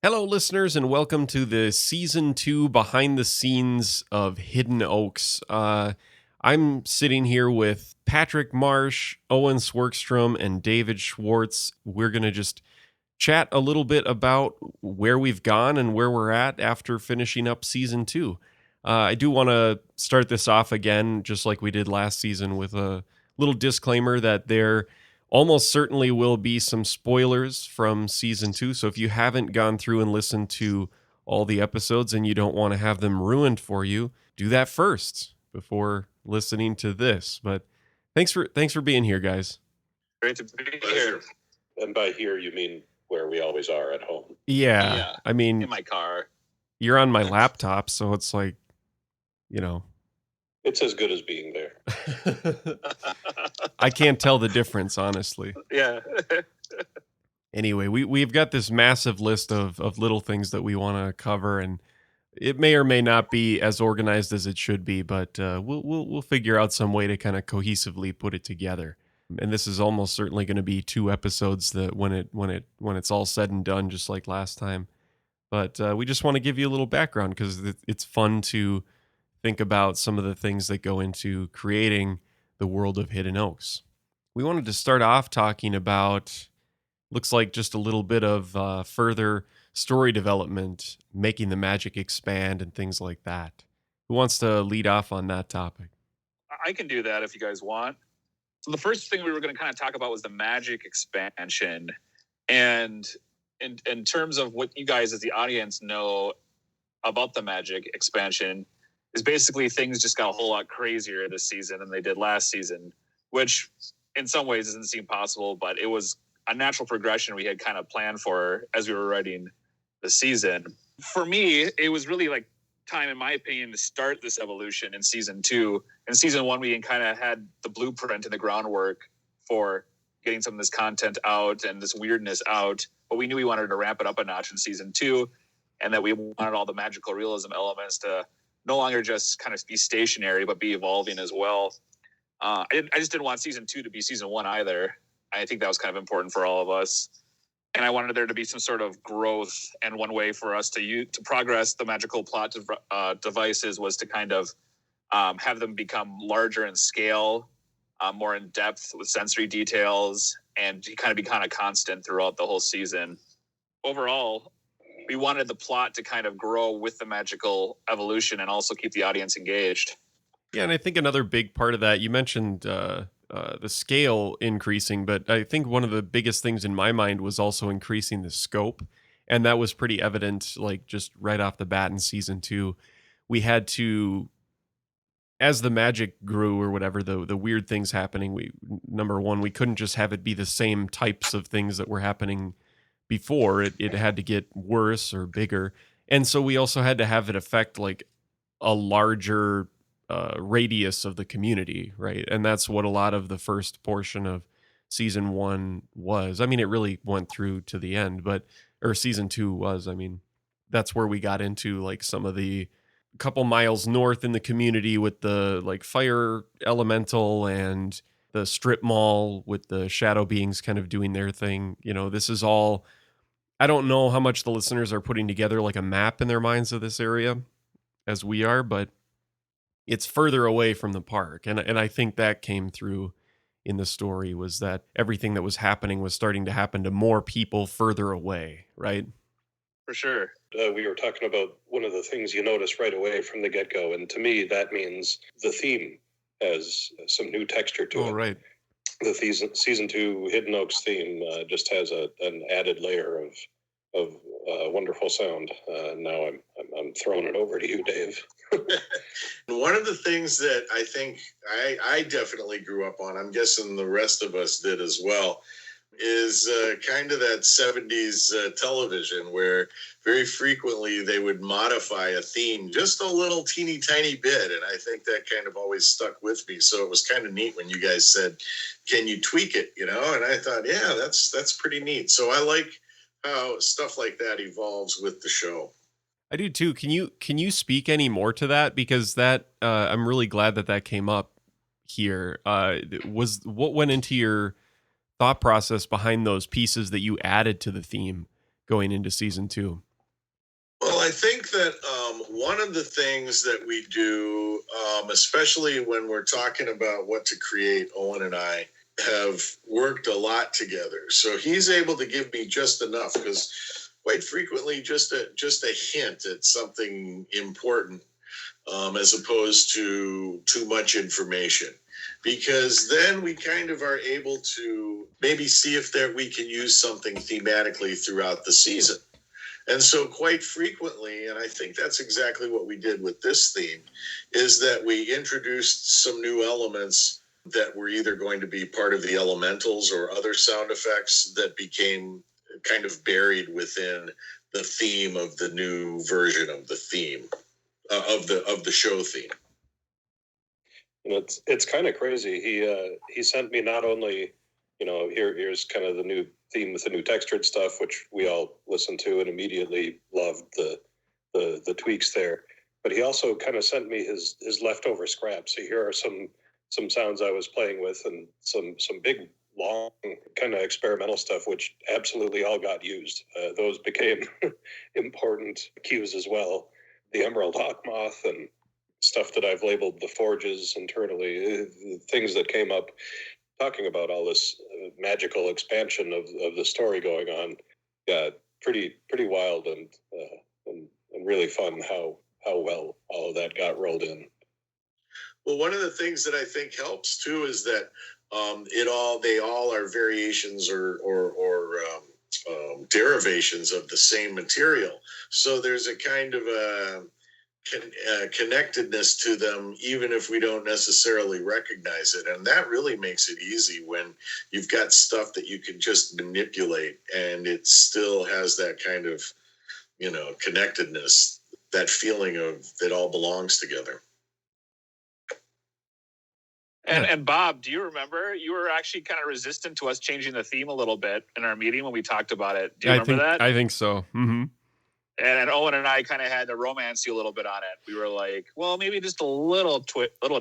Hello, listeners, and welcome to the Season 2 behind the scenes of Hidden Oaks. I'm sitting here with Patrick Marsh, Owen Swerkstrom, and David Schwartz. We're going to just chat a little bit about where we've gone and where we're at after finishing up Season 2. I do want to start this off again, just like we did last season, with a little disclaimer that there almost certainly will be some spoilers from Season 2. So if you haven't gone through and listened to all the episodes and you don't want to have them ruined for you, do that first before listening to this. But thanks for being here, guys. Great to be here. And by here, you mean where we always are at home. Yeah. I mean, in my car. You're on my laptop, so it's like, It's as good as being there. I can't tell the difference, honestly. Yeah. Anyway, we've got this massive list of little things that we want to cover, and it may or may not be as organized as it should be, but we'll figure out some way to kind of cohesively put it together. And this is almost certainly going to be 2 episodes that when it's all said and done, just like last time. But we just want to give you a little background because it's fun to think about some of the things that go into creating the world of Hidden Oaks. We wanted to start off talking about, looks like just a little bit of further story development, making the magic expand and things like that. Who wants to lead off on that topic? I can do that if you guys want. So the first thing we were going to kind of talk about was the magic expansion. And in terms of what you guys as the audience know about the magic expansion, is basically things just got a whole lot crazier this season than they did last season, which in some ways doesn't seem possible, but it was a natural progression we had kind of planned for as we were writing the season. For me, it was really like time, in my opinion, to start this evolution in Season 2. In Season 1, we kind of had the blueprint and the groundwork for getting some of this content out and this weirdness out, but we knew we wanted to ramp it up a notch in Season 2, and that we wanted all the magical realism elements to no longer just kind of be stationary, but be evolving as well. I just didn't want Season 2 to be Season 1 either. I think that was kind of important for all of us. And I wanted there to be some sort of growth, and one way for us to progress the magical plot devices was to kind of have them become larger in scale, more in depth with sensory details, and to kind of be kind of constant throughout the whole season. Overall, we wanted the plot to kind of grow with the magical evolution and also keep the audience engaged. Yeah, and I think another big part of that, you mentioned the scale increasing, but I think one of the biggest things in my mind was also increasing the scope. And that was pretty evident, like just right off the bat in Season 2. We had to, as the magic grew or whatever, the weird things happening, number one, we couldn't just have it be the same types of things that were happening before. It had to get worse or bigger. And so we also had to have it affect like a larger radius of the community, right? And that's what a lot of the first portion of Season 1 was. I mean, it really went through to the end, or Season 2 was. I mean, that's where we got into like some of the couple miles north in the community with the like fire elemental and the strip mall with the shadow beings kind of doing their thing. This is all, I don't know how much the listeners are putting together like a map in their minds of this area as we are, but it's further away from the park. And I think that came through in the story, was that everything that was happening was starting to happen to more people further away, right? For sure. We were talking about one of the things you notice right away from the get-go, and to me that means the theme has some new texture to it. Right. The Season 2 Hidden Oaks theme just has an added layer of wonderful sound. Now I'm throwing it over to you, Dave. One of the things that I think I definitely grew up on, I'm guessing the rest of us did as well, is kind of that 70s television where very frequently they would modify a theme just a little teeny tiny bit. And I think that kind of always stuck with me. So it was kind of neat when you guys said, can you tweak it? And I thought, yeah, that's pretty neat. So I like how stuff like that evolves with the show. I do too. Can you speak any more to that? Because that I'm really glad that came up here. Was what went into your thought process behind those pieces that you added to the theme going into Season 2? I think that one of the things that we do, especially when we're talking about what to create, Owen and I have worked a lot together. So he's able to give me just enough, because quite frequently just a hint at something important, as opposed to too much information. Because then we kind of are able to maybe see if we can use something thematically throughout the season. And so quite frequently, and I think that's exactly what we did with this theme, is that we introduced some new elements that were either going to be part of the elementals or other sound effects that became kind of buried within the theme of the new version of the theme, of the show theme. And it's kind of crazy. He sent me not only, here's kind of the new theme with the new textured stuff, which we all listened to and immediately loved the tweaks there, but he also kind of sent me his leftover scraps. So here are some sounds I was playing with, and some big, long, kind of experimental stuff, which absolutely all got used. Those became important cues as well. The Emerald Hawk Moth and stuff that I've labeled the forges internally, things that came up talking about all this magical expansion of the story going on. Yeah, pretty wild and really fun how well all of that got rolled in. Well, one of the things that I think helps too is that they all are variations or derivations of the same material. So there's a kind of a connectedness to them, even if we don't necessarily recognize it. And that really makes it easy when you've got stuff that you can just manipulate and it still has that kind of, connectedness, that feeling of it all belongs together. And Bob, do you remember you were actually kind of resistant to us changing the theme a little bit in our meeting when we talked about it? Do you remember that? I think so. Mm-hmm. And Owen and I kind of had to romance you a little bit on it. We were like, well, maybe just a little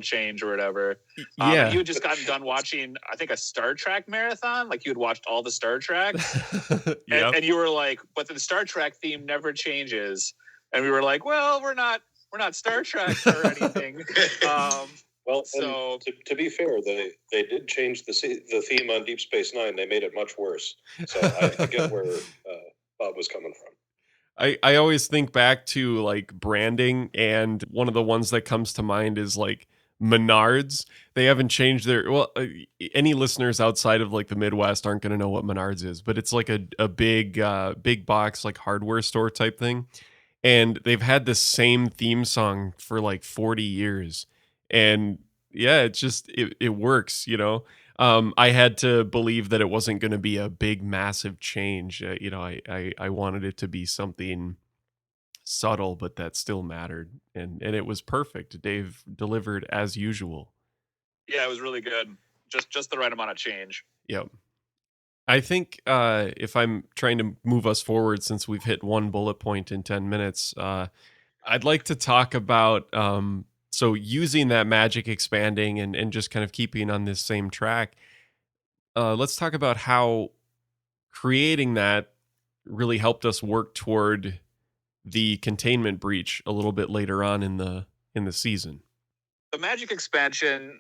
change or whatever. Yeah. You had just gotten done watching, I think, a Star Trek marathon. Like you had watched all the Star Trek. Yep. And you were like, but the Star Trek theme never changes. And we were like, well, we're not Star Trek or anything. Well, so to be fair, they did change the theme on Deep Space Nine. They made it much worse. So I get where Bob was coming from. I always think back to like branding, and one of the ones that comes to mind is like Menards. They haven't changed any listeners outside of like the Midwest aren't going to know what Menards is, but it's like a big box, like hardware store type thing. And they've had the same theme song for like 40 years. And yeah, it works, I had to believe that it wasn't going to be a big, massive change. I wanted it to be something subtle, but that still mattered. And it was perfect. Dave delivered as usual. Yeah, it was really good. Just the right amount of change. Yep. I think if I'm trying to move us forward, since we've hit one bullet point in 10 minutes, I'd like to talk about... So using that magic expanding and just kind of keeping on this same track, let's talk about how creating that really helped us work toward the containment breach a little bit later on in the season. The magic expansion,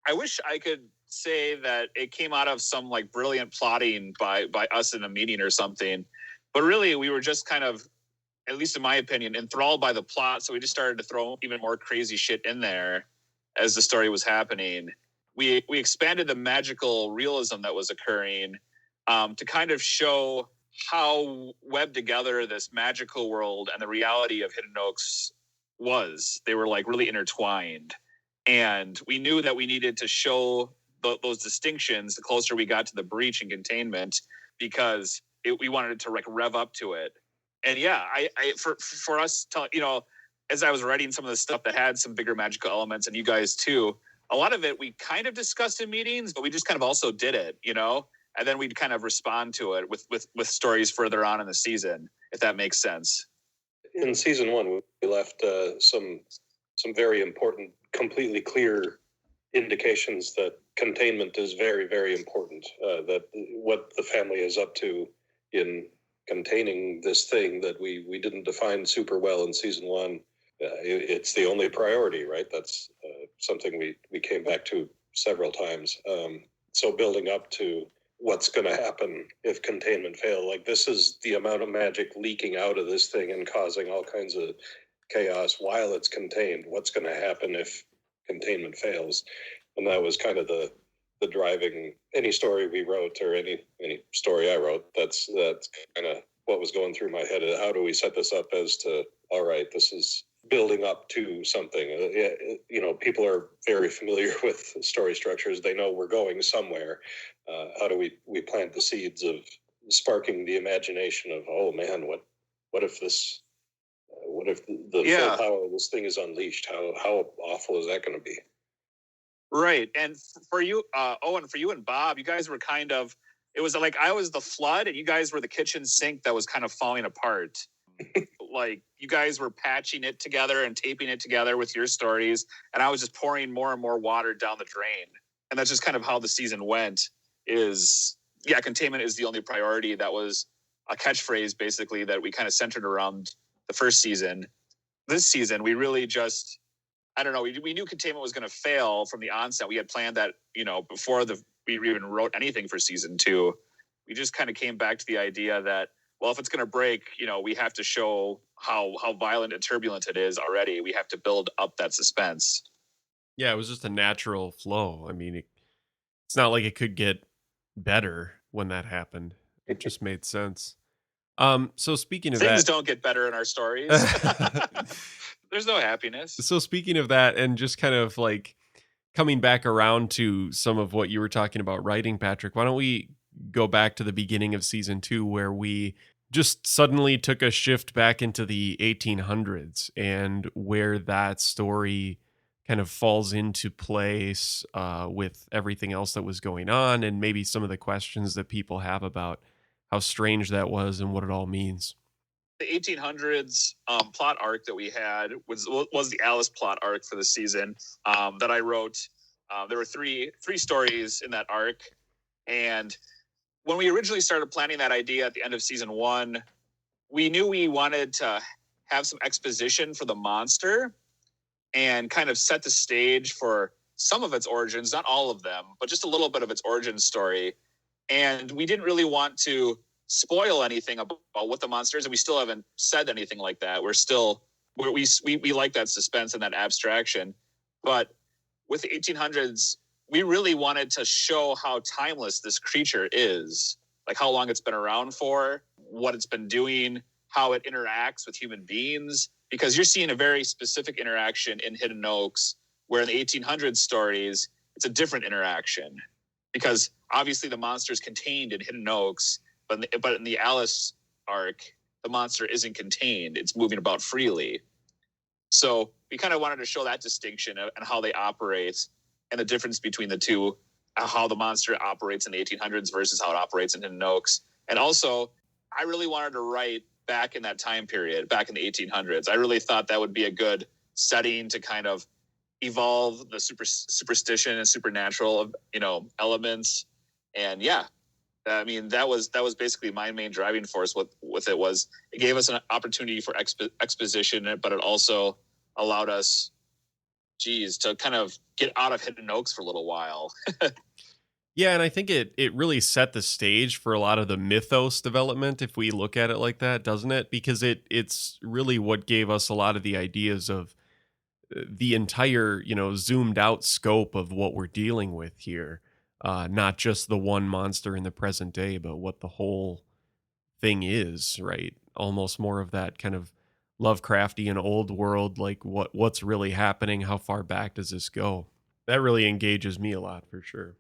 I wish I could say that it came out of some like brilliant plotting by us in a meeting or something, but really we were just kind of, at least in my opinion, enthralled by the plot. So we just started to throw even more crazy shit in there as the story was happening. We expanded the magical realism that was occurring to kind of show how webbed together this magical world and the reality of Hidden Oaks was. They were like really intertwined. And we knew that we needed to show those distinctions the closer we got to the breach and containment, because we wanted it to like rev up to it. And yeah, for us to, as I was writing some of the stuff that had some bigger magical elements, and you guys too, a lot of it we kind of discussed in meetings, but we just kind of also did it, and then we'd kind of respond to it with stories further on in the season, if that makes sense. In season 1, we left some very important, completely clear indications that containment is very, very important. That what the family is up to in containing this thing that we didn't define super well in season one. It's the only priority, right? That's something we came back to several times. So building up to what's going to happen if containment fail, like this is the amount of magic leaking out of this thing and causing all kinds of chaos while it's contained. What's going to happen if containment fails? And that was kind of the driving any story we wrote, or any story I wrote. That's kind of what was going through my head. How do we set this up as to, all right, this is building up to something. People are very familiar with story structures. They know we're going somewhere. How do we plant the seeds of sparking the imagination of, oh man, what if this, what if the full power of this thing is unleashed? How awful is that going to be? Right. And for you, Owen, for you and Bob, you guys were kind of, it was like I was the flood and you guys were the kitchen sink that was kind of falling apart. Like you guys were patching it together and taping it together with your stories, and I was just pouring more and more water down the drain. And that's just kind of how the season went. Containment is the only priority. That was a catchphrase basically that we kind of centered around the first season. This season, we really just, I don't know, we knew containment was going to fail from the onset. We had planned that, before we even wrote anything for season 2. We just kind of came back to the idea that, well, if it's going to break, we have to show how violent and turbulent it is already. We have to build up that suspense. Yeah, it was just a natural flow. I mean, it's not like it could get better when that happened. It just made sense. So speaking of Things don't get better in our stories. There's no happiness. So speaking of that, and just kind of like coming back around to some of what you were talking about writing, Patrick, why don't we go back to the beginning of season 2, where we just suddenly took a shift back into the 1800s and where that story kind of falls into place with everything else that was going on, and maybe some of the questions that people have about how strange that was and what it all means. The 1800s plot arc that we had was the Alice plot arc for the season that I wrote. There were three stories in that arc, and when we originally started planning that idea at the end of season 1, we knew we wanted to have some exposition for the monster and kind of set the stage for some of its origins, not all of them, but just a little bit of its origin story. And we didn't really want to spoil anything about what the monster is, and we still haven't said anything like that. We like that suspense and that abstraction. But with the 1800s, we really wanted to show how timeless this creature is, like how long it's been around for, what it's been doing, how it interacts with human beings, because you're seeing a very specific interaction in Hidden Oaks, where in the 1800s stories, it's a different interaction, because obviously the monster is contained in Hidden Oaks, but in the Alice arc, the monster isn't contained. It's moving about freely. So we kind of wanted to show that distinction and how they operate, and the difference between the two, how the monster operates in the 1800s versus how it operates in Hidden Oaks. And also, I really wanted to write back in that time period, back in the 1800s. I really thought that would be a good setting to kind of evolve the superstition and supernatural, elements. And yeah, I mean, that was basically my main driving force with it. Was it gave us an opportunity for exposition, but it also allowed us, to kind of get out of Hidden Oaks for a little while. Yeah, and I think it really set the stage for a lot of the mythos development, if we look at it like that, doesn't it? Because it's really what gave us a lot of the ideas of the entire, zoomed out scope of what we're dealing with here. Not just the one monster in the present day, but what the whole thing is, right? Almost more of that kind of Lovecraftian old world, like what's really happening, how far back does this go? That really engages me a lot, for sure.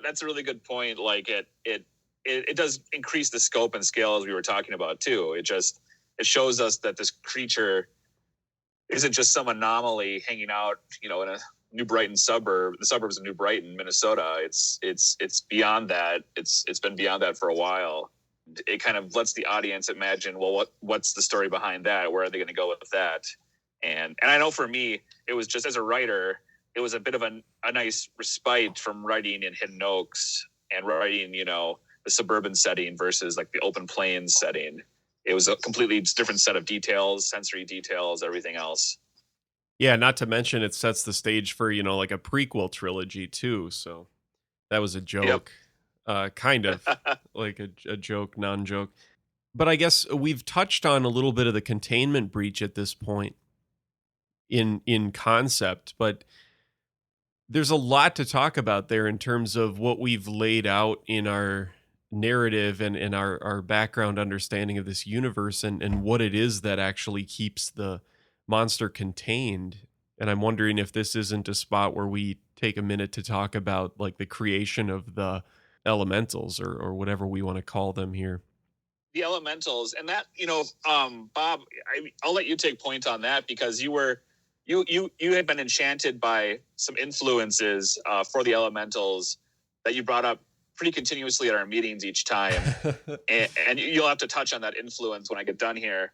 That's a really good point. Like it does increase the scope and scale, as we were talking about too. It shows us that this creature isn't just some anomaly hanging out, in a New Brighton suburb, the suburbs of New Brighton, Minnesota. It's beyond that. It's been beyond that for a while. It kind of lets the audience imagine, well, what's the story behind that? Where are they going to go with that? And I know for me, it was just, as a writer, it was a bit of a nice respite from writing in Hidden Oaks and writing, the suburban setting versus like the open plains setting. It was a completely different set of details, sensory details, everything else. Yeah, not to mention it sets the stage for, like a prequel trilogy too. So that was a joke, kind of like a joke, non-joke. But I guess we've touched on a little bit of the containment breach at this point in concept, but there's a lot to talk about there in terms of what we've laid out in our narrative and in our background understanding of this universe and what it is that actually keeps the monster contained. And I'm wondering if this isn't a spot where we take a minute to talk about like the creation of the elementals or whatever we want to call them here. The elementals, and that, Bob, I'll let you take point on that, because you had been enchanted by some influences for the elementals that you brought up pretty continuously at our meetings each time. and you'll have to touch on that influence when I get done here.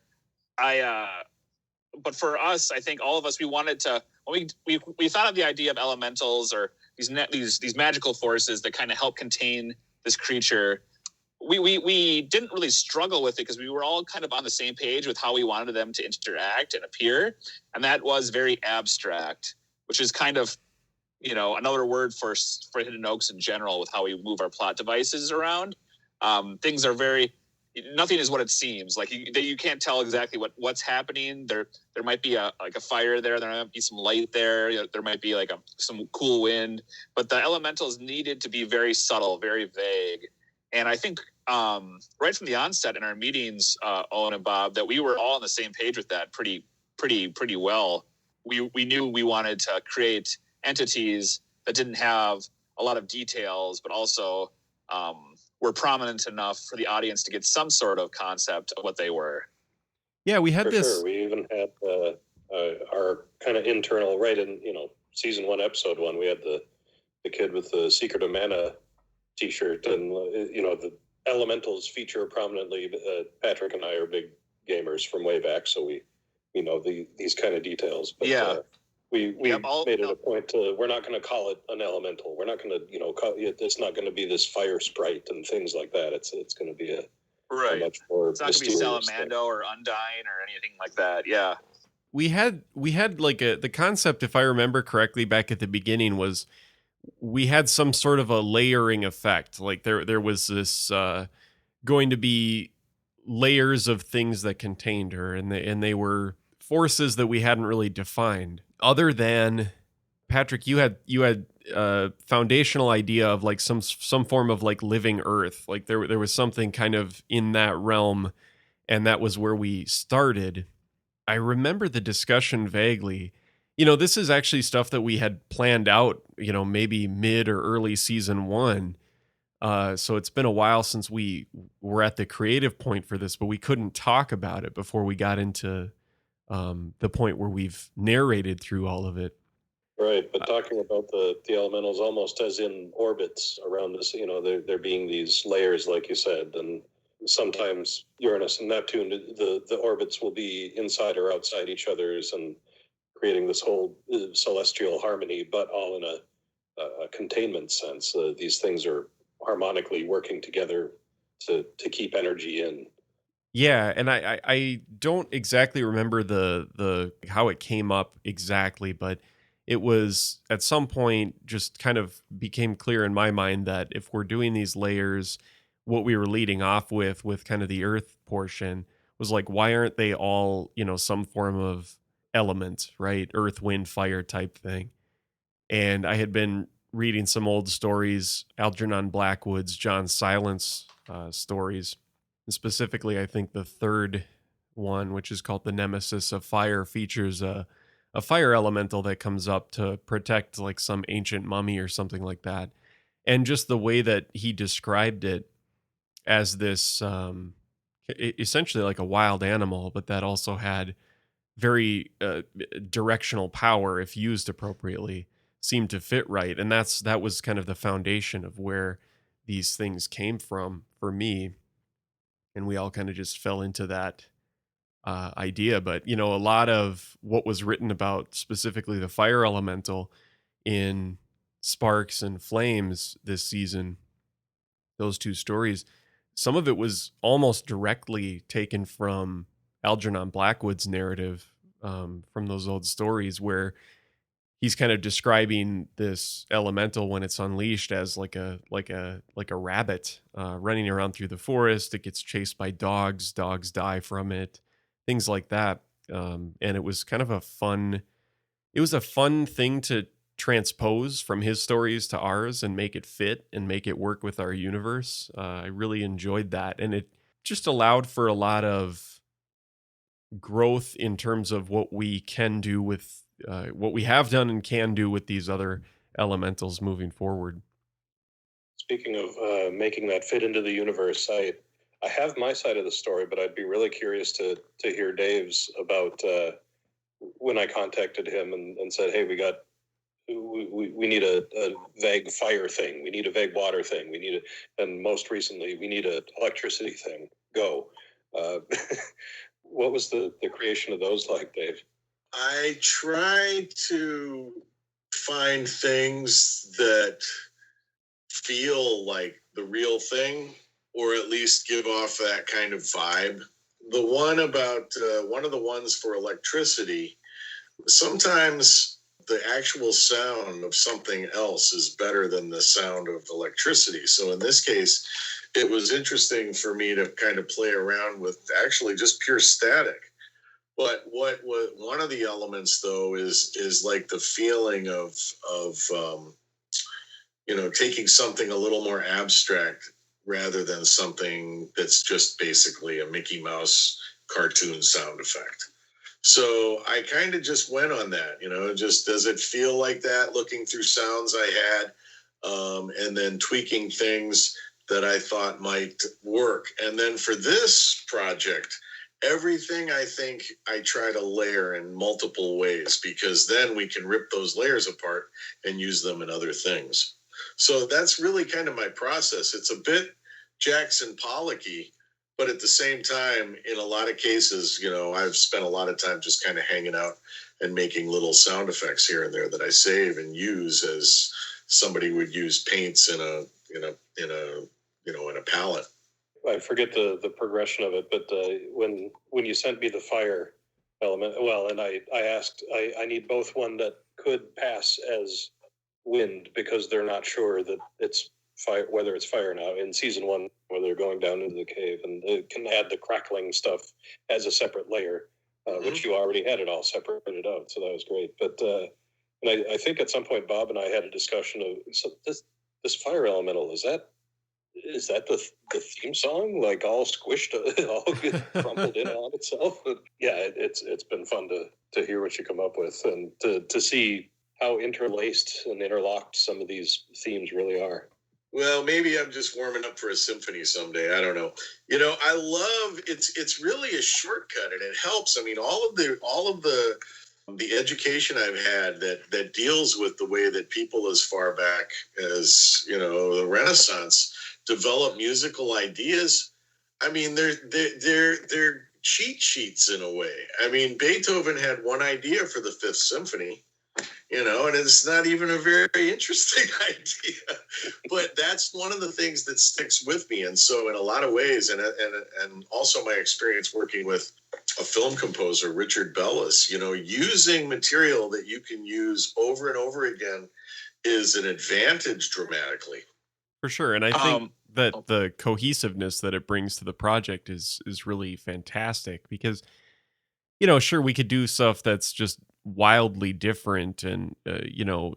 But for us, I think all of us, we wanted to, when we thought of the idea of elementals or these magical forces that kind of help contain this creature. We didn't really struggle with it because we were all kind of on the same page with how we wanted them to interact and appear. And that was very abstract, which is kind of, another word for Hidden Oaks in general with how we move our plot devices around. Things are nothing is what it seems. Like you can't tell exactly what's happening. There might be a fire there. There might be some light there. There might be like some cool wind. But the elementals needed to be very subtle, very vague. And I think right from the onset in our meetings, Owen and Bob, that we were all on the same page with that pretty well. We knew we wanted to create entities that didn't have a lot of details, but also were prominent enough for the audience to get some sort of concept of what they were. Yeah, we had this. Sure. We even had our kind of internal, right in season 1, episode 1. We had the kid with the Secret of Mana T-shirt, and the elementals feature prominently. Patrick and I are big gamers from way back, so we know these kind of details. But we made it a point to, we're not going to call it an elemental. We're not going to call it. It's not going to be this fire sprite and things like that. It's going to be a much more. It's not going to be Salamando or Undyne or anything like that. Yeah. We had like the concept, if I remember correctly, back at the beginning was, we had some sort of a layering effect. Like there was this going to be layers of things that contained her, and they were forces that we hadn't really defined. Other than Patrick, you had a foundational idea of like some form of like living Earth. Like there was something kind of in that realm, and that was where we started. I remember the discussion vaguely. This is actually stuff that we had planned out, maybe mid or early season 1. So it's been a while since we were at the creative point for this, but we couldn't talk about it before we got into the point where we've narrated through all of it. Right, but talking about the elementals almost as in orbits around this, there being these layers, like you said, and sometimes Uranus and Neptune, the orbits will be inside or outside each other's, and creating this whole celestial harmony, but all in a containment sense. These things are harmonically working together to keep energy in. Yeah, and I don't exactly remember the how it came up exactly, but it was at some point just kind of became clear in my mind that if we're doing these layers, what we were leading off with kind of the Earth portion was like, why aren't they all, some form of element, right? Earth, wind, fire type thing. And I had been reading some old stories, Algernon Blackwood's John Silence stories. And specifically, I think the third one, which is called The Nemesis of Fire, features a fire elemental that comes up to protect like some ancient mummy or something like that. And just the way that he described it as this essentially like a wild animal, but that also had very directional power if used appropriately, seemed to fit right. And that was kind of the foundation of where these things came from for me. And we all kind of just fell into that idea. But, a lot of what was written about specifically the fire elemental in Sparks and Flames this season, those two stories, some of it was almost directly taken from Algernon Blackwood's narrative, from those old stories, where he's kind of describing this elemental when it's unleashed as like a rabbit running around through the forest. It gets chased by dogs. Dogs die from it. Things like that. And it was kind of a fun. It was a fun thing to transpose from his stories to ours and make it fit and make it work with our universe. I really enjoyed that, and it just allowed for a lot of growth in terms of what we can do with what we have done and can do with these other elementals moving forward. Speaking of making that fit into the universe, I have my side of the story, but I'd be really curious to hear Dave's about when I contacted him and said, hey, we need a vague fire thing. We need a vague water thing. And most recently, we need an electricity thing. Go. What was the creation of those like, Dave? I try to find things that feel like the real thing, or at least give off that kind of vibe. The one about one of the ones for electricity, sometimes the actual sound of something else is better than the sound of electricity. So in this case, it was interesting for me to kind of play around with actually just pure static. But what one of the elements though is like the feeling of taking something a little more abstract rather than something that's just basically a Mickey Mouse cartoon sound effect. So I kind of just went on that, just does it feel like that looking through sounds I had, and then tweaking things that I thought might work. And then for this project, everything I think I try to layer in multiple ways, because then we can rip those layers apart and use them in other things. So that's really kind of my process. It's a bit Jackson Pollock-y, but at the same time, in a lot of cases, I've spent a lot of time just kind of hanging out and making little sound effects here and there that I save and use as somebody would use paints in a palette. I forget the progression of it, but when you sent me the fire element, and I asked, I need both one that could pass as wind, because they're not sure that it's fire, whether it's fire now in season 1, where they're going down into the cave, and it can add the crackling stuff as a separate layer, which you already had it all separated out, so that was great. But and I think at some point Bob and I had a discussion of, so this fire elemental, is that the theme song, like all squished, all crumpled in on itself? Yeah, it's been fun to hear what you come up with, and to see how interlaced and interlocked some of these themes really are. Well, maybe I'm just warming up for a symphony someday. I don't know. I love it's really a shortcut, and it helps. I mean, all of the education I've had that deals with the way that people as far back as the Renaissance develop musical ideas. I mean, they're cheat sheets in a way. I mean, Beethoven had one idea for the Fifth Symphony, and it's not even a very interesting idea, but that's one of the things that sticks with me. And so in a lot of ways, and also my experience working with a film composer, Richard Bellis, using material that you can use over and over again is an advantage dramatically. For sure. And I think that the cohesiveness that it brings to the project is really fantastic, because, sure, we could do stuff that's just wildly different and,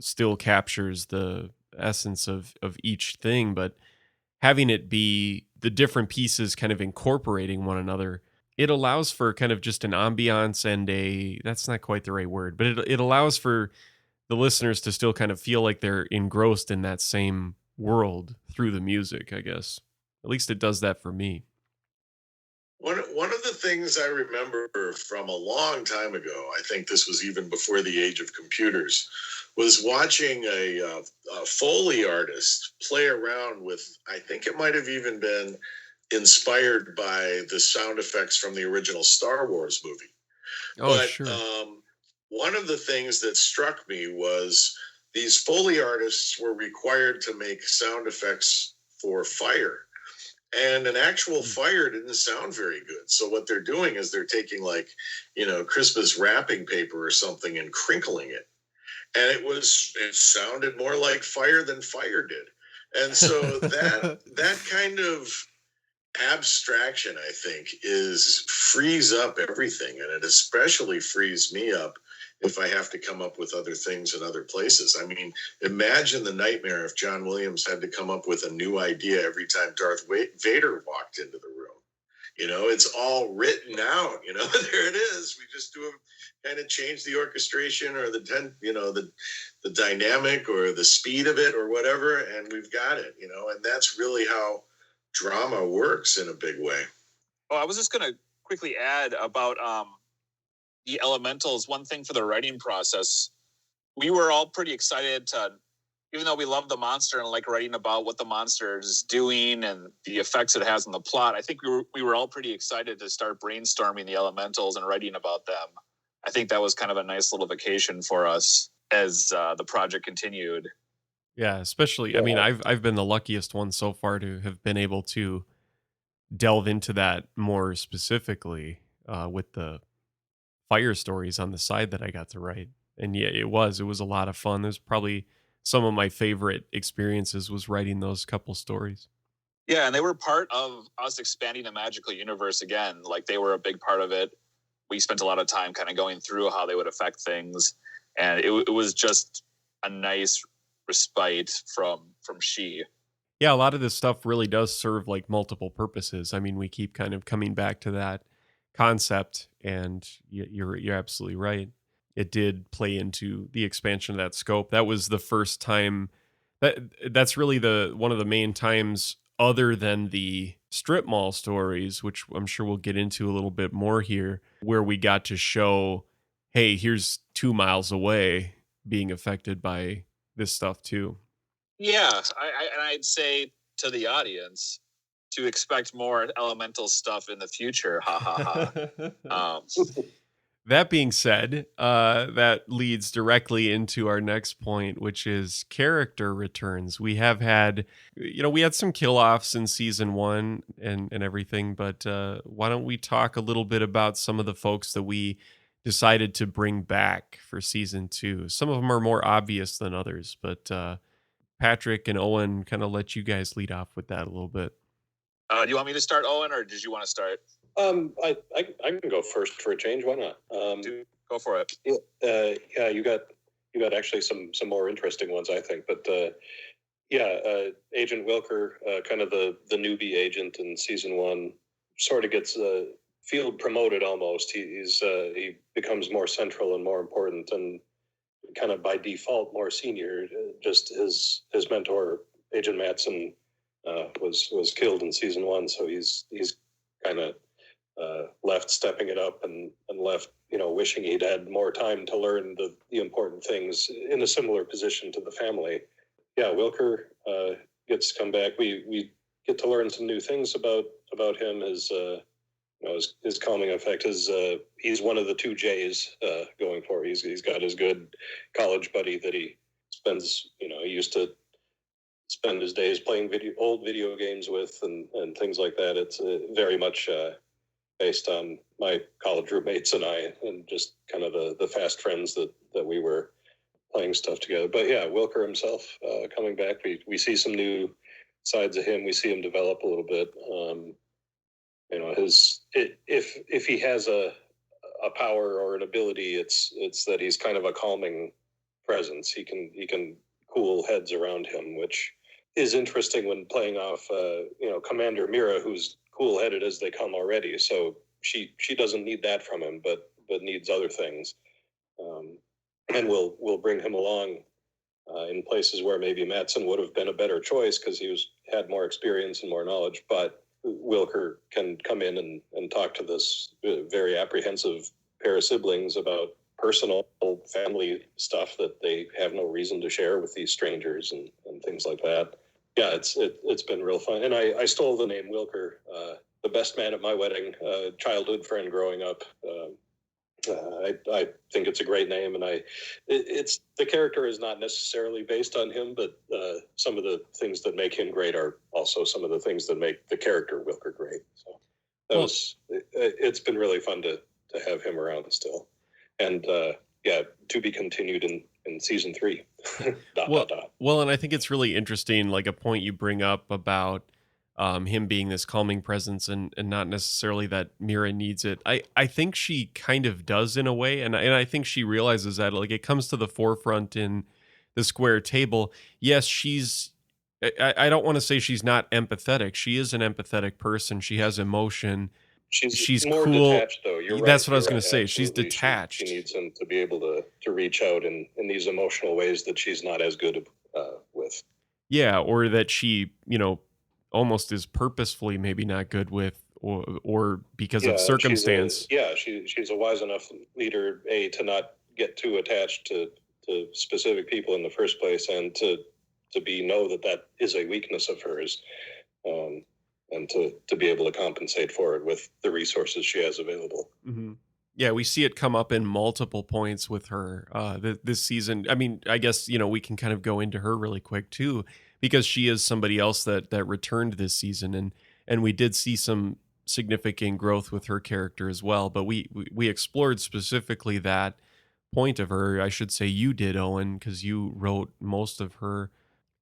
still captures the essence of each thing, but having it be the different pieces kind of incorporating one another, it allows for kind of just an ambiance and that's not quite the right word, but it allows for the listeners to still kind of feel like they're engrossed in that same world through the music, I guess. At least it does that for me. One of the things I remember from a long time ago, I think this was even before the age of computers, was watching a Foley artist play around with, I think it might have even been inspired by the sound effects from the original Star Wars movie. Oh, but, sure. One of the things that struck me was these Foley artists were required to make sound effects for fire. And an actual fire didn't sound very good. So what they're doing is they're taking like, Christmas wrapping paper or something and crinkling it. And it sounded more like fire than fire did. And so that kind of abstraction, I think, frees up everything. And it especially frees me up if I have to come up with other things in other places. I mean, imagine the nightmare if John Williams had to come up with a new idea every time Darth Vader walked into the room. It's all written out, there it is. We just kind of change the orchestration or the dynamic or the speed of it or whatever, and we've got it, and that's really how drama works in a big way. Oh, I was just going to quickly add about the elementals. One thing for the writing process, we were all pretty excited to, even though we love the monster and like writing about what the monster is doing and the effects it has on the plot, I think we were all pretty excited to start brainstorming the elementals and writing about them. I think that was kind of a nice little vacation for us as the project continued. Yeah, especially, I mean, I've been the luckiest one so far to have been able to delve into that more specifically with the fire stories on the side that I got to write. And yeah, it was a lot of fun. There's probably some of my favorite experiences was writing those couple stories. Yeah, and they were part of us expanding the magical universe again. Like, they were a big part of it. We spent a lot of time kind of going through how they would affect things. And it was just a nice respite from She. Yeah, a lot of this stuff really does serve like multiple purposes. I mean, we keep kind of coming back to that concept, and you're absolutely right. It did play into the expansion of that scope. That was the first time that's really one of the main times, other than the strip mall stories, which I'm sure we'll get into a little bit more here, where we got to show, hey, here's 2 miles away being affected by this stuff too. Yeah, I'd say to the audience to expect more elemental stuff in the future. Ha ha ha. That being said, that leads directly into our next point, which is character returns. We have had, we had some kill-offs in season 1 and everything, but why don't we talk a little bit about some of the folks that we decided to bring back for season 2. Some of them are more obvious than others, but Patrick and Owen, kind of let you guys lead off with that a little bit. Do you want me to start, Owen, or did you want to start? I can go first for a change. Why not? Go for it. Yeah, you got actually some more interesting ones, I think. But Agent Wilker, kind of the newbie agent in season 1, sort of gets field promoted almost. He becomes more central and more important, and kind of by default more senior. Just his mentor, Agent Mattson, was killed in season 1, so he's kind of left stepping it up and left, wishing he'd had more time to learn the important things, in a similar position to the family. Yeah, Wilker gets to come back. We get to learn some new things about him. His calming effect. He's one of the 2 J's going for. He's got his good college buddy that he spends. He used to spend his days playing old video games with and things like that. It's very much based on my college roommates and I, and just kind of the fast friends that we were playing stuff together. But yeah, Wilker himself coming back. We see some new sides of him. We see him develop a little bit. If he has a power or an ability, it's that he's kind of a calming presence. He can cool heads around him, which is interesting when playing off Commander Mira, who's cool-headed as they come already. So she doesn't need that from him, but needs other things, and will bring him along in places where maybe Mattson would have been a better choice because he had more experience and more knowledge. But Wilker can come in and talk to this very apprehensive pair of siblings about personal family stuff that they have no reason to share with these strangers and things like that. Yeah, it's been real fun. And I stole the name Wilker, the best man at my wedding, childhood friend growing up. I think it's a great name, and it's the character is not necessarily based on him, but some of the things that make him great are also some of the things that make the character Wilker great. So it's been really fun to have him around still, and to be continued in season 3. Well, and I think it's really interesting, like a point you bring up about him being this calming presence and not necessarily that Mira needs it. I think she kind of does in a way. And I think she realizes that, like, it comes to the forefront in the square table. Yes, I don't want to say she's not empathetic. She is an empathetic person. She has emotion. She's more cool. Detached, though. That's what I was going to say. She's detached. She needs him to be able to reach out in these emotional ways that she's not as good with. Yeah, or that she, almost is purposefully maybe not good with, or because of circumstance. She's a wise enough leader, to not get too attached to specific people in the first place, and to know that is a weakness of hers, and to be able to compensate for it with the resources she has available. Mm-hmm. Yeah, we see it come up in multiple points with her this season. I mean, I guess, we can kind of go into her really quick too, because she is somebody else that returned this season, and we did see some significant growth with her character as well. But we explored specifically that point of her. I should say you did, Owen, because you wrote most of her,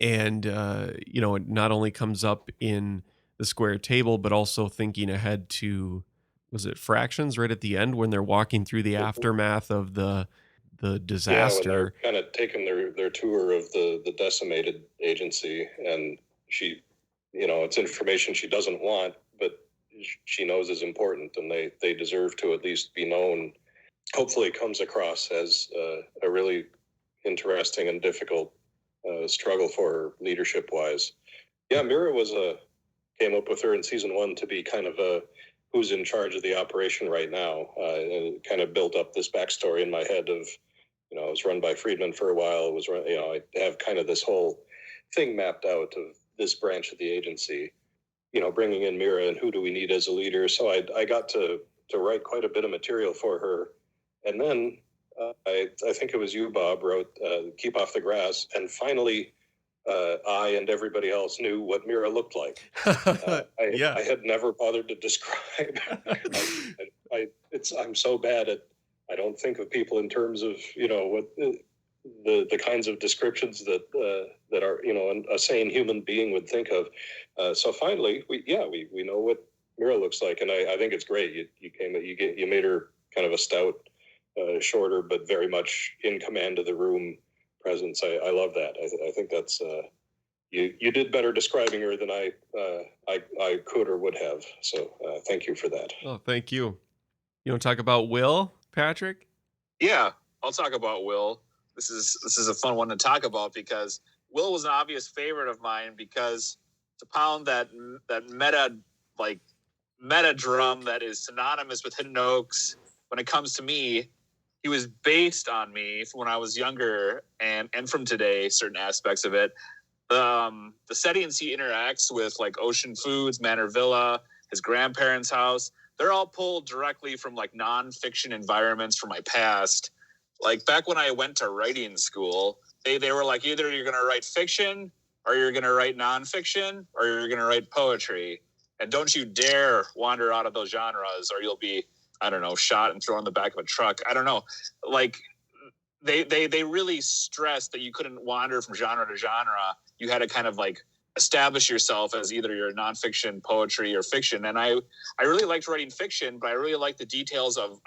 and it not only comes up in the square table, but also thinking ahead to, was it Fractions right at the end when they're walking through the aftermath of the disaster? Yeah, when they're kind of taking their tour of the decimated agency, and she, it's information she doesn't want, but she knows is important, and they deserve to at least be known. Hopefully it comes across as a really interesting and difficult struggle for her leadership-wise. Yeah, Mira came up with her in season 1 to be kind of who's in charge of the operation right now, and kind of built up this backstory in my head of, it was run by Friedman for a while. It was run, I have kind of this whole thing mapped out of this branch of the agency, bringing in Mira and who do we need as a leader. So I got to write quite a bit of material for her. And then I think it was you, Bob, wrote Keep Off the Grass. And finally, I and everybody else knew what Mira looked like. I had never bothered to describe. I'm so bad at, I don't think of people in terms of, what the kinds of descriptions that are, a sane human being would think of. So finally, we know what Mira looks like, and I think it's great. You made her kind of a stout, shorter, but very much in command of the room presence. I love that. I think that's you did better describing her than I could or would have. So thank you for that. Oh, thank you. You want to talk about Will, Patrick? Yeah, I'll talk about Will. This is a fun one to talk about because Will was an obvious favorite of mine because to pound that meta drum that is synonymous with Hidden Oaks. When it comes to me, he was based on me from when I was younger and from today, certain aspects of it. The settings he interacts with, like Ocean Foods, Manor Villa, his grandparents' house, they're all pulled directly from like nonfiction environments from my past. Like back when I went to writing school, they were like, either you're going to write fiction or you're going to write nonfiction or you're going to write poetry. And don't you dare wander out of those genres or you'll be, I don't know, shot and thrown in the back of a truck. I don't know. Like they really stressed that you couldn't wander from genre to genre. You had to kind of like establish yourself as either your nonfiction, poetry, or fiction. And I really liked writing fiction, but I really liked the details of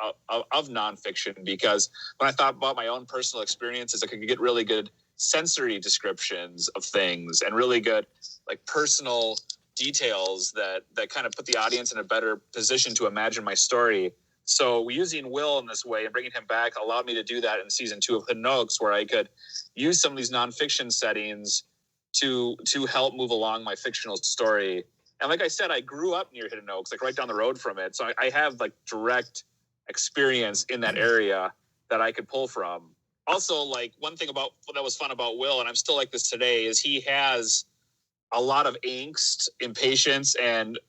nonfiction because when I thought about my own personal experiences, I could get really good sensory descriptions of things and really good like personal details that kind of put the audience in a better position to imagine my story. So using Will in this way and bringing him back allowed me to do that in season 2 of Hidden Oaks, where I could use some of these nonfiction settings to help move along my fictional story. And like I said, I grew up near Hidden Oaks, like right down the road from it. So I have like direct experience in that area that I could pull from. Also, like one thing that was fun about Will, and I'm still like this today, is he has a lot of angst, impatience, and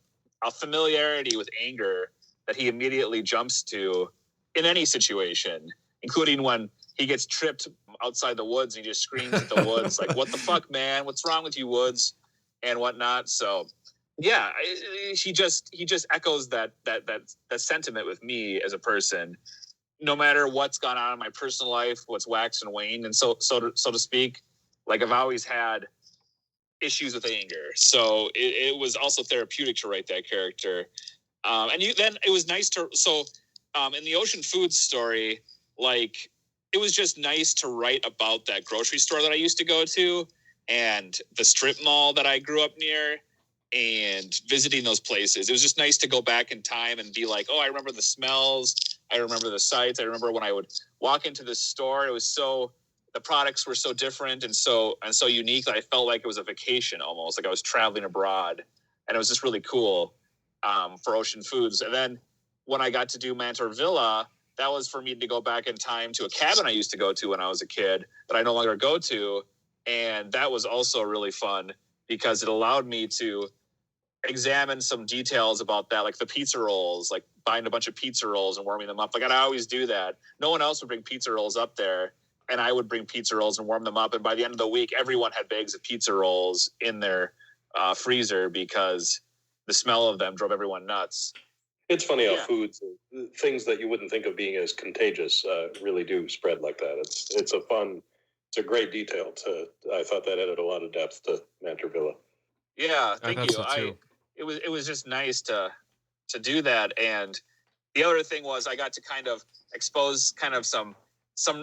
a familiarity with anger that he immediately jumps to. in any situation, including when he gets tripped outside the woods and he just screams at the woods like, "What the fuck, man? What's wrong with you, woods?" and whatnot. So, yeah, he just echoes that sentiment with me as a person. No matter what's gone on in my personal life, what's waxed and waned, and so to speak, like I've always had issues with anger. So it was also therapeutic to write that character. Then it was nice to in the Ocean Foods story, like it was just nice to write about that grocery store that I used to go to and the strip mall that I grew up near and visiting those places. It was just nice to go back in time and be like, oh, I remember the smells. I remember the sights. I remember when I would walk into the store, the products were so different and so unique that I felt like it was a vacation almost, like I was traveling abroad. And it was just really cool for Ocean Foods. And then when I got to do Mantor Villa, that was for me to go back in time to a cabin I used to go to when I was a kid that I no longer go to. And that was also really fun because it allowed me to examine some details about that, like the pizza rolls, like buying a bunch of pizza rolls and warming them up. Like I'd always do that. No one else would bring pizza rolls up there, and I would bring pizza rolls and warm them up. And by the end of the week, everyone had bags of pizza rolls in their freezer because the smell of them drove everyone nuts. It's funny how foods, things that you wouldn't think of being as contagious, really do spread like that. It's a great detail. I thought that added a lot of depth to Mantor Villa. Yeah, thank you. It was just nice to do that. And the other thing was I got to kind of expose kind of some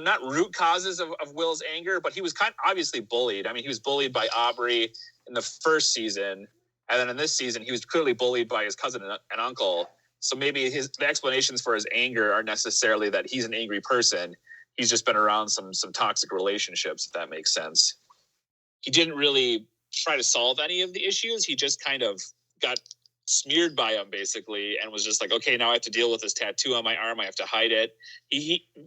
not root causes of Will's anger, but he was kind of obviously bullied. I mean, he was bullied by Aubrey in the first season. And then in this season, he was clearly bullied by his cousin and uncle. So maybe the explanations for his anger aren't necessarily that he's an angry person. He's just been around some toxic relationships, if that makes sense. He didn't really try to solve any of the issues. He just kind of got smeared by them basically and was just like, okay, now I have to deal with this tattoo on my arm. I have to hide it.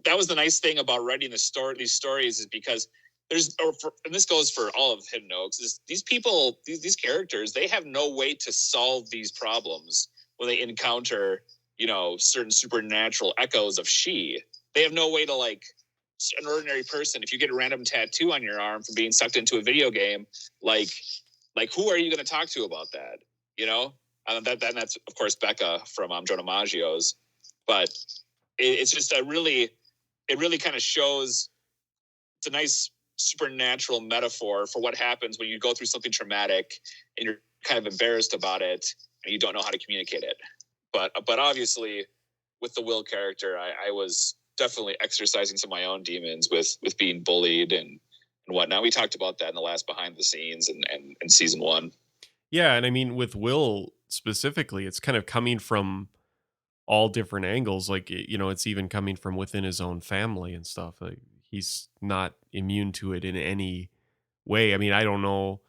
That was the nice thing about writing these stories is because and this goes for all of Hidden Oaks, is these people, these characters, they have no way to solve these problems when they encounter, certain supernatural echoes of she. They have no way to, like, an ordinary person, if you get a random tattoo on your arm from being sucked into a video game, like who are you going to talk to about that? That's of course Becca from Jonah Maggio's, but it's just it really kind of shows, it's a nice supernatural metaphor for what happens when you go through something traumatic and you're kind of embarrassed about it and you don't know how to communicate it. But obviously with the Will character, I was definitely exercising some of my own demons with being bullied and whatnot. We talked about that in the last behind the scenes and season 1. Yeah, and I mean with Will specifically, it's kind of coming from all different angles. Like, it's even coming from within his own family and stuff. Like, he's not immune to it in any way. I mean, I don't know.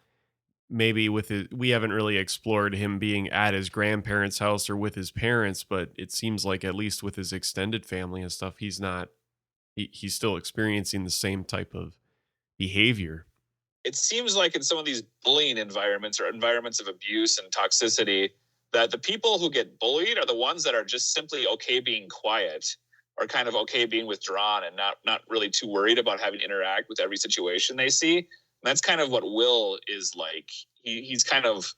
Maybe we haven't really explored him being at his grandparents' house or with his parents, but it seems like at least with his extended family and stuff, he's still experiencing the same type of behavior. It seems like in some of these bullying environments or environments of abuse and toxicity, that the people who get bullied are the ones that are just simply okay being quiet or kind of okay being withdrawn and not really too worried about having to interact with every situation they see. And that's kind of what Will is like. He's kind of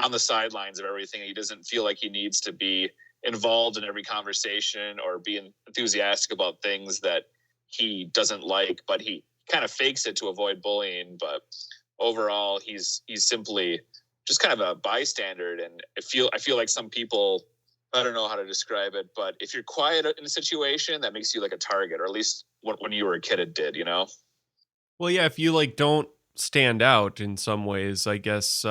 on the sidelines of everything. He doesn't feel like he needs to be involved in every conversation or be enthusiastic about things that he doesn't like, but he kind of fakes it to avoid bullying. But overall, he's simply just kind of a bystander. And I feel like some people, I don't know how to describe it, but if you're quiet in a situation, that makes you like a target, or at least when you were a kid, it did, Well, yeah, if you don't stand out in some ways, I guess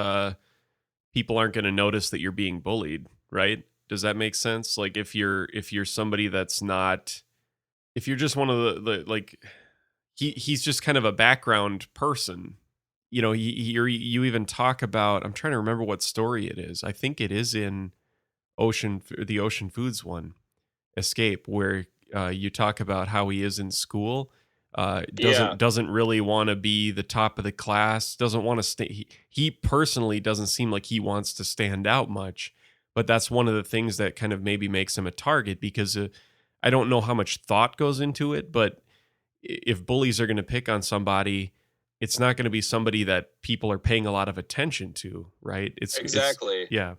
people aren't going to notice that you're being bullied, right? Does that make sense? Like if you're somebody that's not, if you're just one of the he's just kind of a background person. You even talk about, I'm trying to remember what story it is. I think it is in the Ocean Foods one, Escape, where you talk about how he is in school. Doesn't really want to be the top of the class, doesn't want to stay. He personally doesn't seem like he wants to stand out much, but that's one of the things that kind of maybe makes him a target, because I don't know how much thought goes into it, but if bullies are going to pick on somebody, it's not going to be somebody that people are paying a lot of attention to, right? Exactly. Yeah.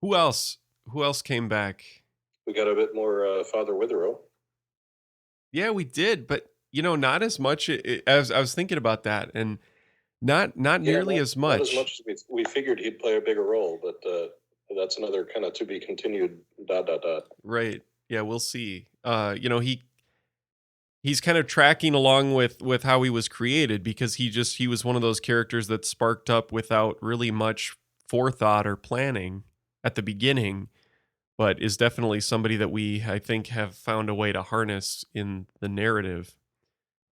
Who else? Who else came back? We got a bit more Father Witherow. Yeah, we did, but not as much as I was thinking about that, and not nearly as Not as much. much as we figured he'd play a bigger role, but that's another kind of to be continued. ... Right. Yeah, we'll see. He's kind of tracking along with how he was created, because he was one of those characters that sparked up without really much forethought or planning at the beginning, but is definitely somebody that I think have found a way to harness in the narrative.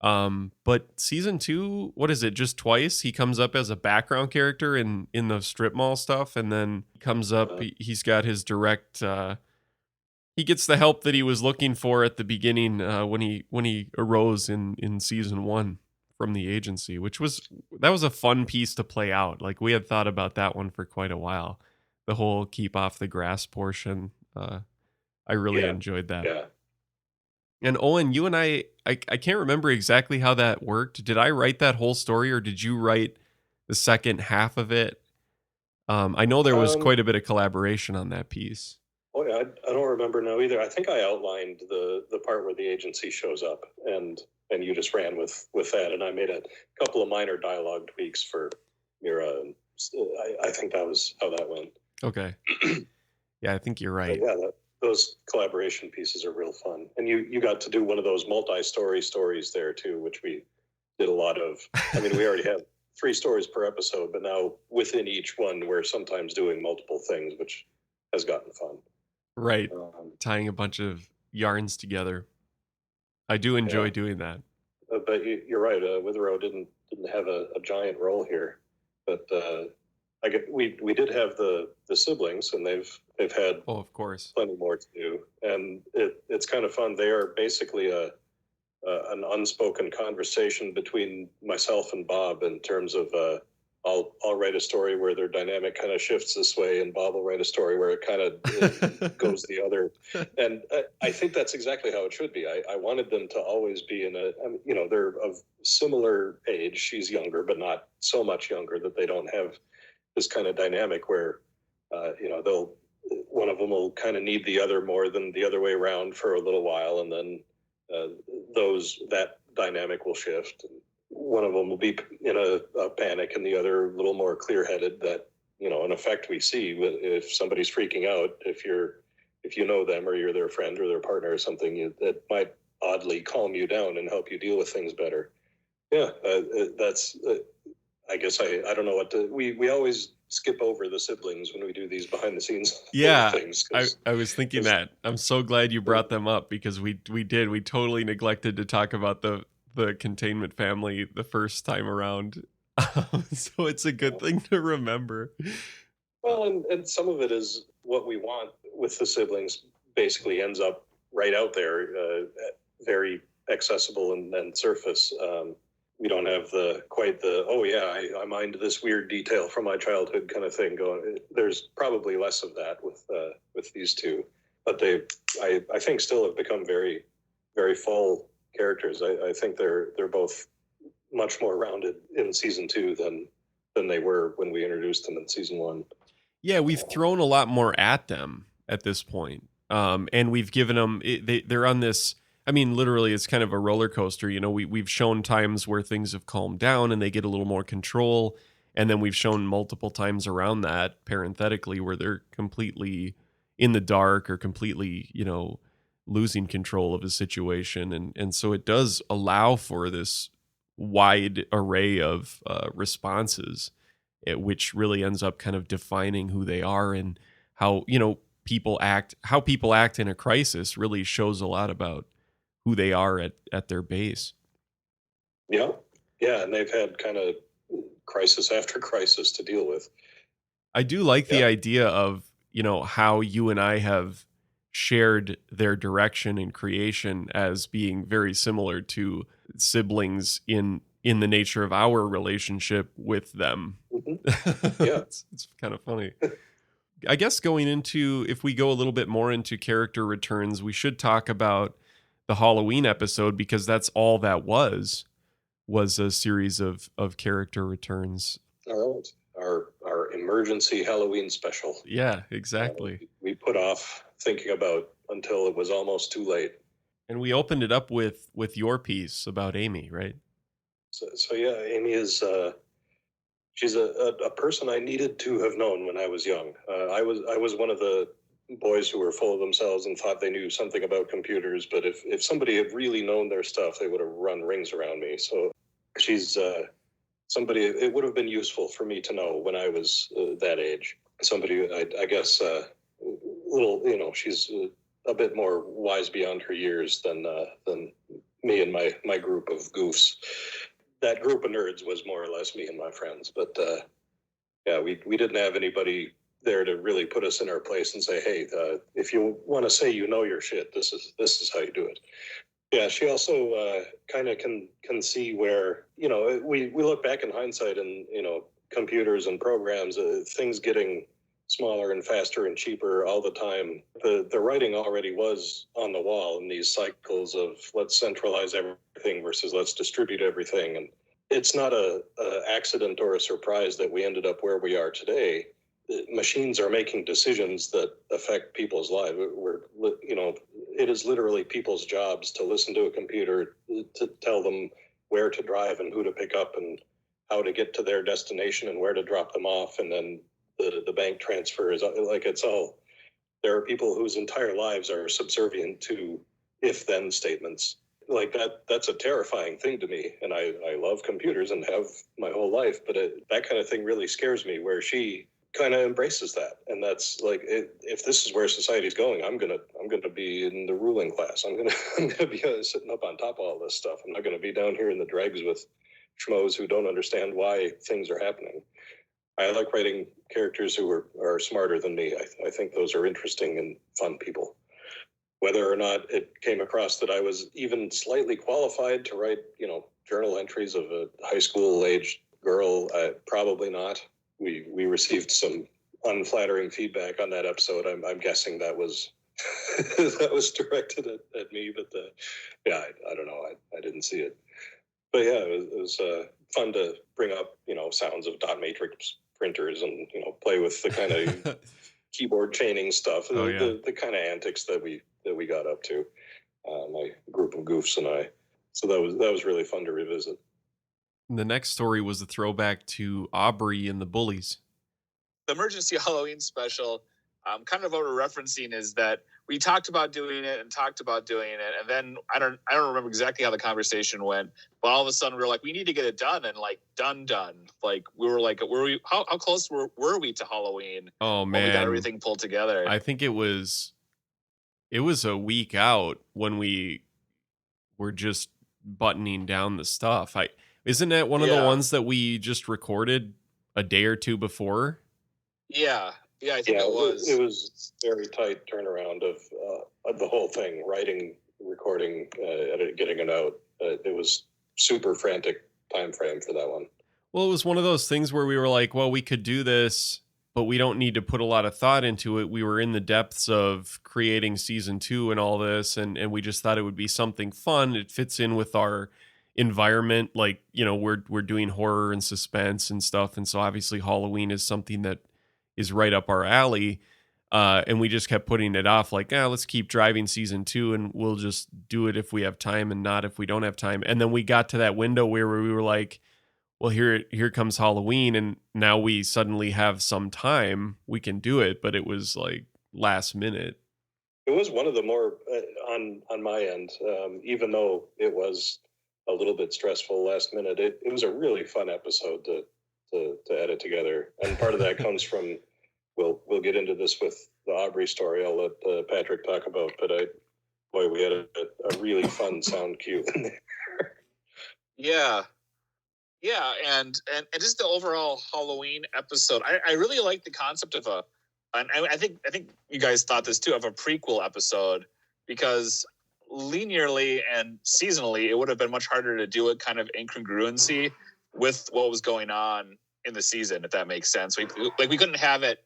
But season 2, what is it? Just twice he comes up as a background character in the strip mall stuff, and then comes up. He's got his direct. He gets the help that he was looking for at the beginning when he arose in season 1 from the agency, that was a fun piece to play out. Like, we had thought about that one for quite a while. The whole keep off the grass portion. I really enjoyed that. Yeah. And Owen, you and I can't remember exactly how that worked. Did I write that whole story, or did you write the second half of it? I know there was quite a bit of collaboration on that piece. Oh yeah, I don't remember now either. I think I outlined the part where the agency shows up, and you just ran with that, and I made a couple of minor dialogue tweaks for Mira. And I think that was how that went. Okay. Yeah, I think you're right. But yeah, those collaboration pieces are real fun, and you got to do one of those multi-story stories there too, which we did a lot of. I mean, we already have 3 stories per episode, but now within each one, we're sometimes doing multiple things, which has gotten fun. Right. Tying a bunch of yarns together. I do enjoy doing that. But you're right. Witherow didn't have a giant role here, but we did have the siblings, and they've had of course plenty more to do, and it's kind of fun. They are basically an unspoken conversation between myself and Bob in terms of I'll write a story where their dynamic kind of shifts this way, and Bob will write a story where it kind of goes the other. And I think that's exactly how it should be. I wanted them to always be they're of similar age. She's younger, but not so much younger that they don't have this kind of dynamic where, one of them will kind of need the other more than the other way around for a little while, and then that dynamic will shift. One of them will be in a panic, and the other a little more clear-headed. That, an effect we see if somebody's freaking out, if you know them, or you're their friend or their partner or something, that might oddly calm you down and help you deal with things better. Yeah, that's. I guess I don't know what to. We always skip over the siblings when we do these behind the scenes things. I was thinking that. I'm so glad you brought them up, because we totally neglected to talk about the containment family the first time around. So it's a good thing to remember. Well, and some of it is what we want with the siblings basically ends up right out there, very accessible and surface. We don't have quite the I mined this weird detail from my childhood kind of thing going. There's probably less of that with these two, but I think still have become very, very full characters. I think they're both much more rounded in season 2 than they were when we introduced them in season 1. Yeah, we've thrown a lot more at them at this point, and we've given them. They're on this. I mean, literally, it's kind of a roller coaster. We've shown times where things have calmed down and they get a little more control, and then we've shown multiple times around that, parenthetically, where they're completely in the dark or completely, losing control of a situation, and so it does allow for this wide array of responses, which really ends up kind of defining who they are, and how people act. How people act in a crisis really shows a lot about who they are at their base. Yeah, and they've had kind of crisis after crisis to deal with. I do like the idea of how you and I have shared their direction and creation as being very similar to siblings in the nature of our relationship with them. Mm-hmm. Yeah. It's kind of funny. I guess going into, if we go a little bit more into character returns, we should talk about the Halloween episode, because that's all that was a series of character returns. All right. Our emergency Halloween special. Yeah, exactly. We put off thinking about until it was almost too late. And we opened it up with your piece about Amy, right? So yeah, Amy is she's a person I needed to have known when I was young. I was one of the boys who were full of themselves and thought they knew something about computers, but if somebody had really known their stuff, they would have run rings around me. So she's somebody it would have been useful for me to know when I was that age. Somebody, I guess, little, she's a bit more wise beyond her years than me and my group of goofs. That group of nerds was more or less me and my friends. But yeah, we didn't have anybody there to really put us in our place and say, hey, if you want to say you know your shit, this is how you do it. Yeah, she also kind of can see where, we look back in hindsight and, computers and programs, things getting smaller and faster and cheaper all the time. The writing already was on the wall in these cycles of let's centralize everything versus let's distribute everything. And it's not a accident or a surprise that we ended up where we are today. Machines are making decisions that affect people's lives. It is literally people's jobs to listen to a computer, to tell them where to drive and who to pick up and how to get to their destination and where to drop them off. And then the bank transfer is like, it's all, there are people whose entire lives are subservient to if-then statements. Like that's a terrifying thing to me. And I love computers and have my whole life, but that kind of thing really scares me, where she kind of embraces that. And that's like, if this is where society's going, I'm gonna be in the ruling class. I'm gonna be sitting up on top of all this stuff. I'm not gonna be down here in the dregs with schmoes who don't understand why things are happening. I like writing characters who are smarter than me. I think those are interesting and fun people. Whether or not it came across that I was even slightly qualified to write, journal entries of a high school aged girl, probably not. We received some unflattering feedback on that episode. I'm guessing that was that was directed at me, but yeah, I don't know. I didn't see it. But yeah, it was fun to bring up, sounds of dot matrix printers and, play with the kind of keyboard chaining stuff, Oh, yeah. the kind of antics that we got up to, my group of goofs and I. So that was really fun to revisit. The next story was a throwback to Aubrey and the Bullies. The emergency Halloween special, kind of what we're referencing is that we talked about doing it, and then I don't remember exactly how the conversation went, but all of a sudden we were like, we need to get it done, and like done. Like we were like, how close were we to Halloween? Oh man, when we got everything pulled together. I think it was a week out when we were just buttoning down the stuff. Isn't that one of the ones that we just recorded a day or two before? Yeah, I think it was. It was very tight turnaround of the whole thing, writing, recording, getting it out. It was super frantic time frame for that one. Well, it was one of those things where we were like, well, we could do this, but we don't need to put a lot of thought into it. We were in the depths of creating season 2 and all this, and we just thought it would be something fun. It fits in with our environment, like, we're doing horror and suspense and stuff, and so obviously Halloween is something that is right up our alley, and we just kept putting it off, like, let's keep driving season 2 and we'll just do it if we have time and not if we don't have time. And then we got to that window where we were like, well, here comes Halloween, and now we suddenly have some time, we can do it. But it was like last minute. It was one of the more on my end, even though it was a little bit stressful last minute. It was a really fun episode to edit together, and part of that comes from we'll get into this with the Aubrey story. I'll let Patrick talk about, but we had a really fun sound cue in there. Yeah, and just the overall Halloween episode, I really like the concept of and I think you guys thought this too, of a prequel episode, because linearly and seasonally it would have been much harder to do it kind of incongruency with what was going on in the season, if that makes sense. We couldn't have it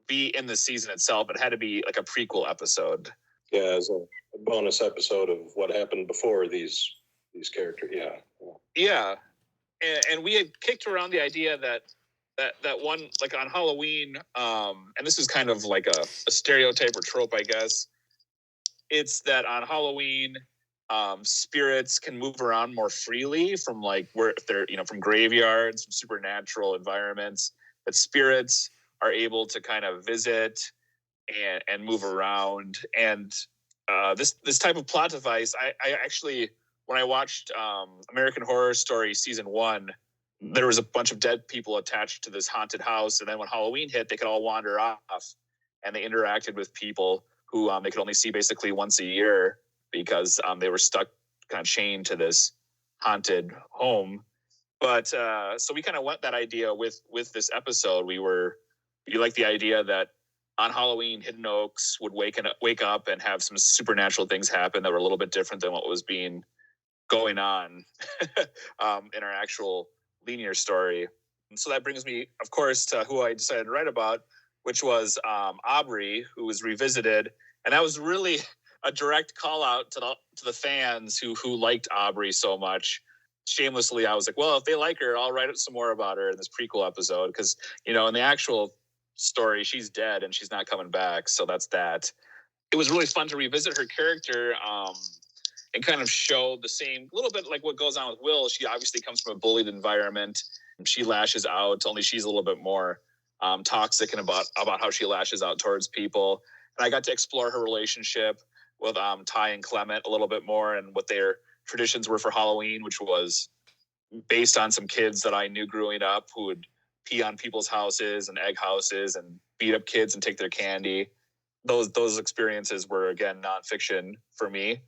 be in the season itself. It had to be like a prequel episode. Yeah, as a bonus episode of what happened before these characters. Yeah. Yeah. And we had kicked around the idea that one, like on Halloween, and this is kind of like a stereotype or trope, I guess. It's that on Halloween, spirits can move around more freely from like where if they're, from graveyards, from supernatural environments, that spirits are able to kind of visit and move around. And this type of plot device, I actually, when I watched American Horror Story season 1, there was a bunch of dead people attached to this haunted house. And then when Halloween hit, they could all wander off, and they interacted with people who they could only see basically once a year because they were stuck, kind of chained to this haunted home. But so we kind of went that idea with this episode. We liked the idea that on Halloween, Hidden Oaks would wake up and have some supernatural things happen that were a little bit different than what was going on in our actual linear story. And so that brings me, of course, to who I decided to write about, which was Aubrey, who was revisited. And that was really a direct call out to the fans who liked Aubrey so much. Shamelessly, I was like, well, if they like her, I'll write some more about her in this prequel episode. Because, in the actual story, she's dead and she's not coming back. So that's that. It was really fun to revisit her character and kind of show the same, little bit like what goes on with Will. She obviously comes from a bullied environment. She lashes out, only she's a little bit more toxic and about how she lashes out towards people. And I got to explore her relationship with Ty and Clement a little bit more, and what their traditions were for Halloween, which was based on some kids that I knew growing up who would pee on people's houses and egg houses and beat up kids and take their candy. Those experiences were, again, nonfiction for me.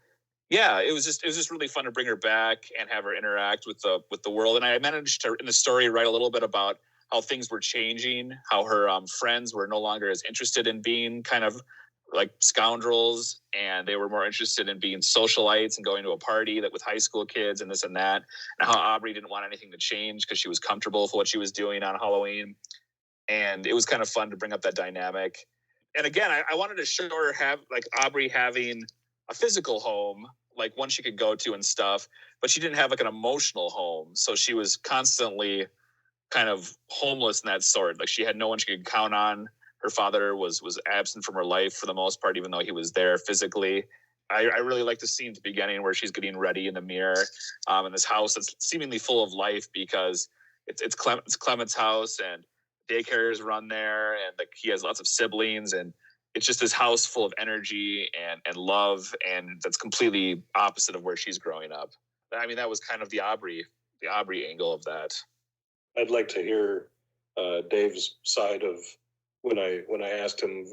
Yeah, it was just really fun to bring her back and have her interact with the world. And I managed to, in the story, write a little bit about how things were changing, how her friends were no longer as interested in being kind of like scoundrels, and they were more interested in being socialites and going to a party that with high school kids and this and that. And how Aubrey didn't want anything to change because she was comfortable with what she was doing on Halloween. And it was kind of fun to bring up that dynamic. And again, I wanted to show her Aubrey having a physical home, like one she could go to and stuff, but she didn't have like an emotional home. So she was constantly kind of homeless in that sort. Like she had no one she could count on. Her father was absent from her life for the most part, even though he was there physically. I really like the scene at the beginning where she's getting ready in the mirror in this house that's seemingly full of life because it's Clement's house and daycares run there, and like he has lots of siblings, and it's just this house full of energy and love, and that's completely opposite of where she's growing up. I mean, that was kind of the Aubrey angle of that. I'd like to hear Dave's side of when I asked him,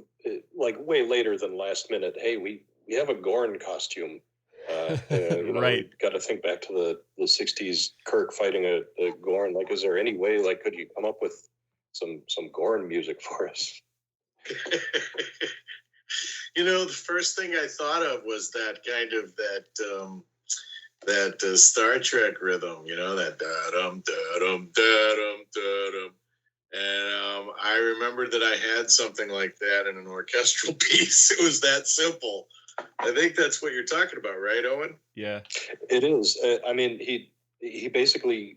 like way later than last minute, hey, we have a Gorn costume. Right. Got to think back to the 60s Kirk fighting a Gorn. Like, is there any way, like, could you come up with some Gorn music for us? The first thing I thought of was that kind of that Star Trek rhythm, that da-dum, da-dum, da-dum, da-dum. And I remember that I had something like that in an orchestral piece. It was that simple. I think that's what you're talking about, right, Owen? Yeah, it is. I mean, he basically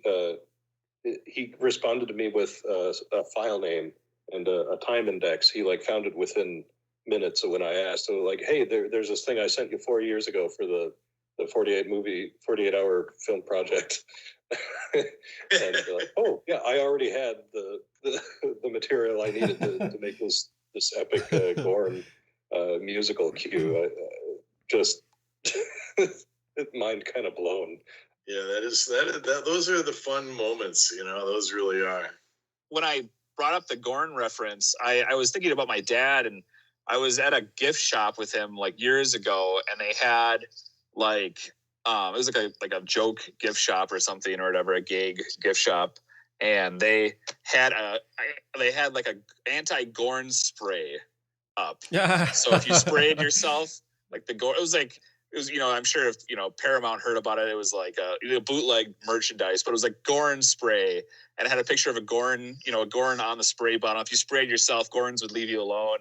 he responded to me with a file name and a time index. He found it within minutes of when I asked. So hey, there's this thing I sent you 4 years ago for the 48-hour film project. And oh yeah, I already had the material I needed to make this epic Gorn musical cue. Just mind kind of blown. Yeah, those are the fun moments. Those really are. When I brought up the Gorn reference, I was thinking about my dad, and I was at a gift shop with him years ago, and they had it was like a joke gift shop or something or whatever, a gag gift shop, and they had a anti-Gorn spray up. yeah. So if you sprayed yourself, the Gorn, it was it was, I'm sure if, Paramount heard about it, it was like a bootleg merchandise, but it was like Gorn spray, and it had a picture of a Gorn on the spray bottle. If you sprayed yourself, Gorns would leave you alone.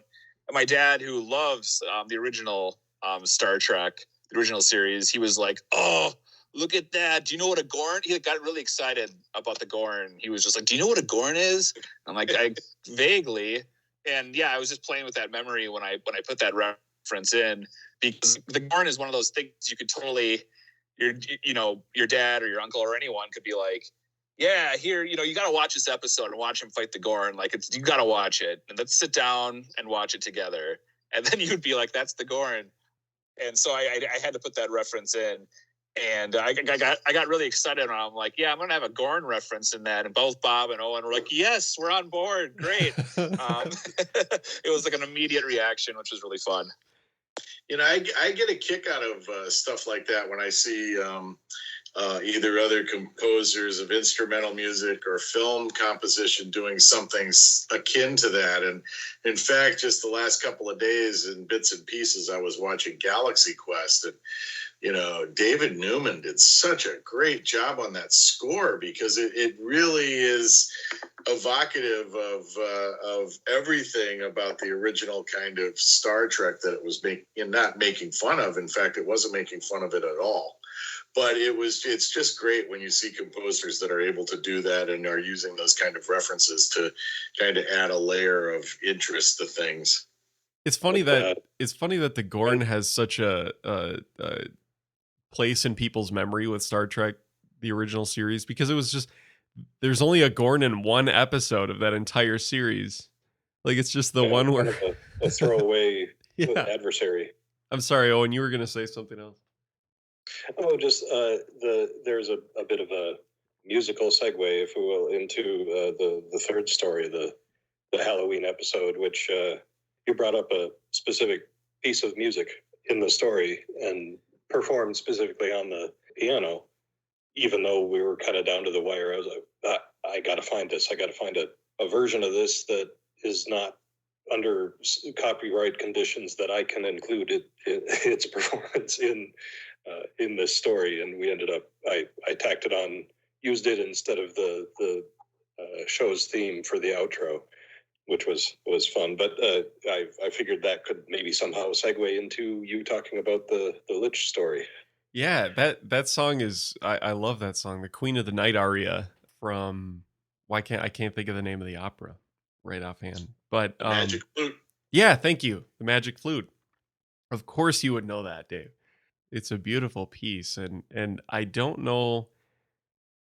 And my dad, who loves the original Star Trek, the original series, he was like, "Oh, look at that. Do you know what a Gorn?" He got really excited about the Gorn. He was just like, "Do you know what a Gorn is?" I'm like, I vaguely. And yeah, I was just playing with that memory when I put that reference in, because the Gorn is one of those things you could totally, your dad or your uncle or anyone could be like, "Yeah, here, you got to watch this episode and watch him fight the Gorn. Like, you got to watch it, and let's sit down and watch it together." And then you'd be like, "That's the Gorn." And so I had to put that reference in. And I got really excited, and I'm like, "Yeah, I'm gonna have a Gorn reference in that." And both Bob and Owen were like, "Yes, we're on board. Great." It was like an immediate reaction, which was really fun. I get a kick out of stuff like that when I see either other composers of instrumental music or film composition doing something akin to that. And in fact, just the last couple of days in bits and pieces, I was watching Galaxy Quest, and David Newman did such a great job on that score, because it really is evocative of everything about the original kind of Star Trek that it was not making fun of. In fact, it wasn't making fun of it at all. But it's just great when you see composers that are able to do that and are using those kind of references to kind of add a layer of interest to things. It's funny that the Gorn has such a place in people's memory with Star Trek, the original series, because it was just, there's only a Gorn in one episode of that entire series. Like, it's just the one where a throwaway adversary. I'm sorry, Owen, you were going to say something else. Oh, just there's a bit of a musical segue, if we will, into the third story, the Halloween episode, which you brought up a specific piece of music in the story and performed specifically on the piano. Even though we were kind of down to the wire, I was like, I got to find this. I got to find a version of this that is not under copyright conditions that I can include its performance in this story. And we ended up, I tacked it on, used it instead of the show's theme for the outro, which was fun. But I figured that could maybe somehow segue into you talking about the Lich story. Yeah, that song is, I love that song, the Queen of the Night aria from, I can't think of the name of the opera right offhand, but Magic Flute. Yeah, thank you, the Magic Flute. Of course you would know that, Dave. It's a beautiful piece, and I don't know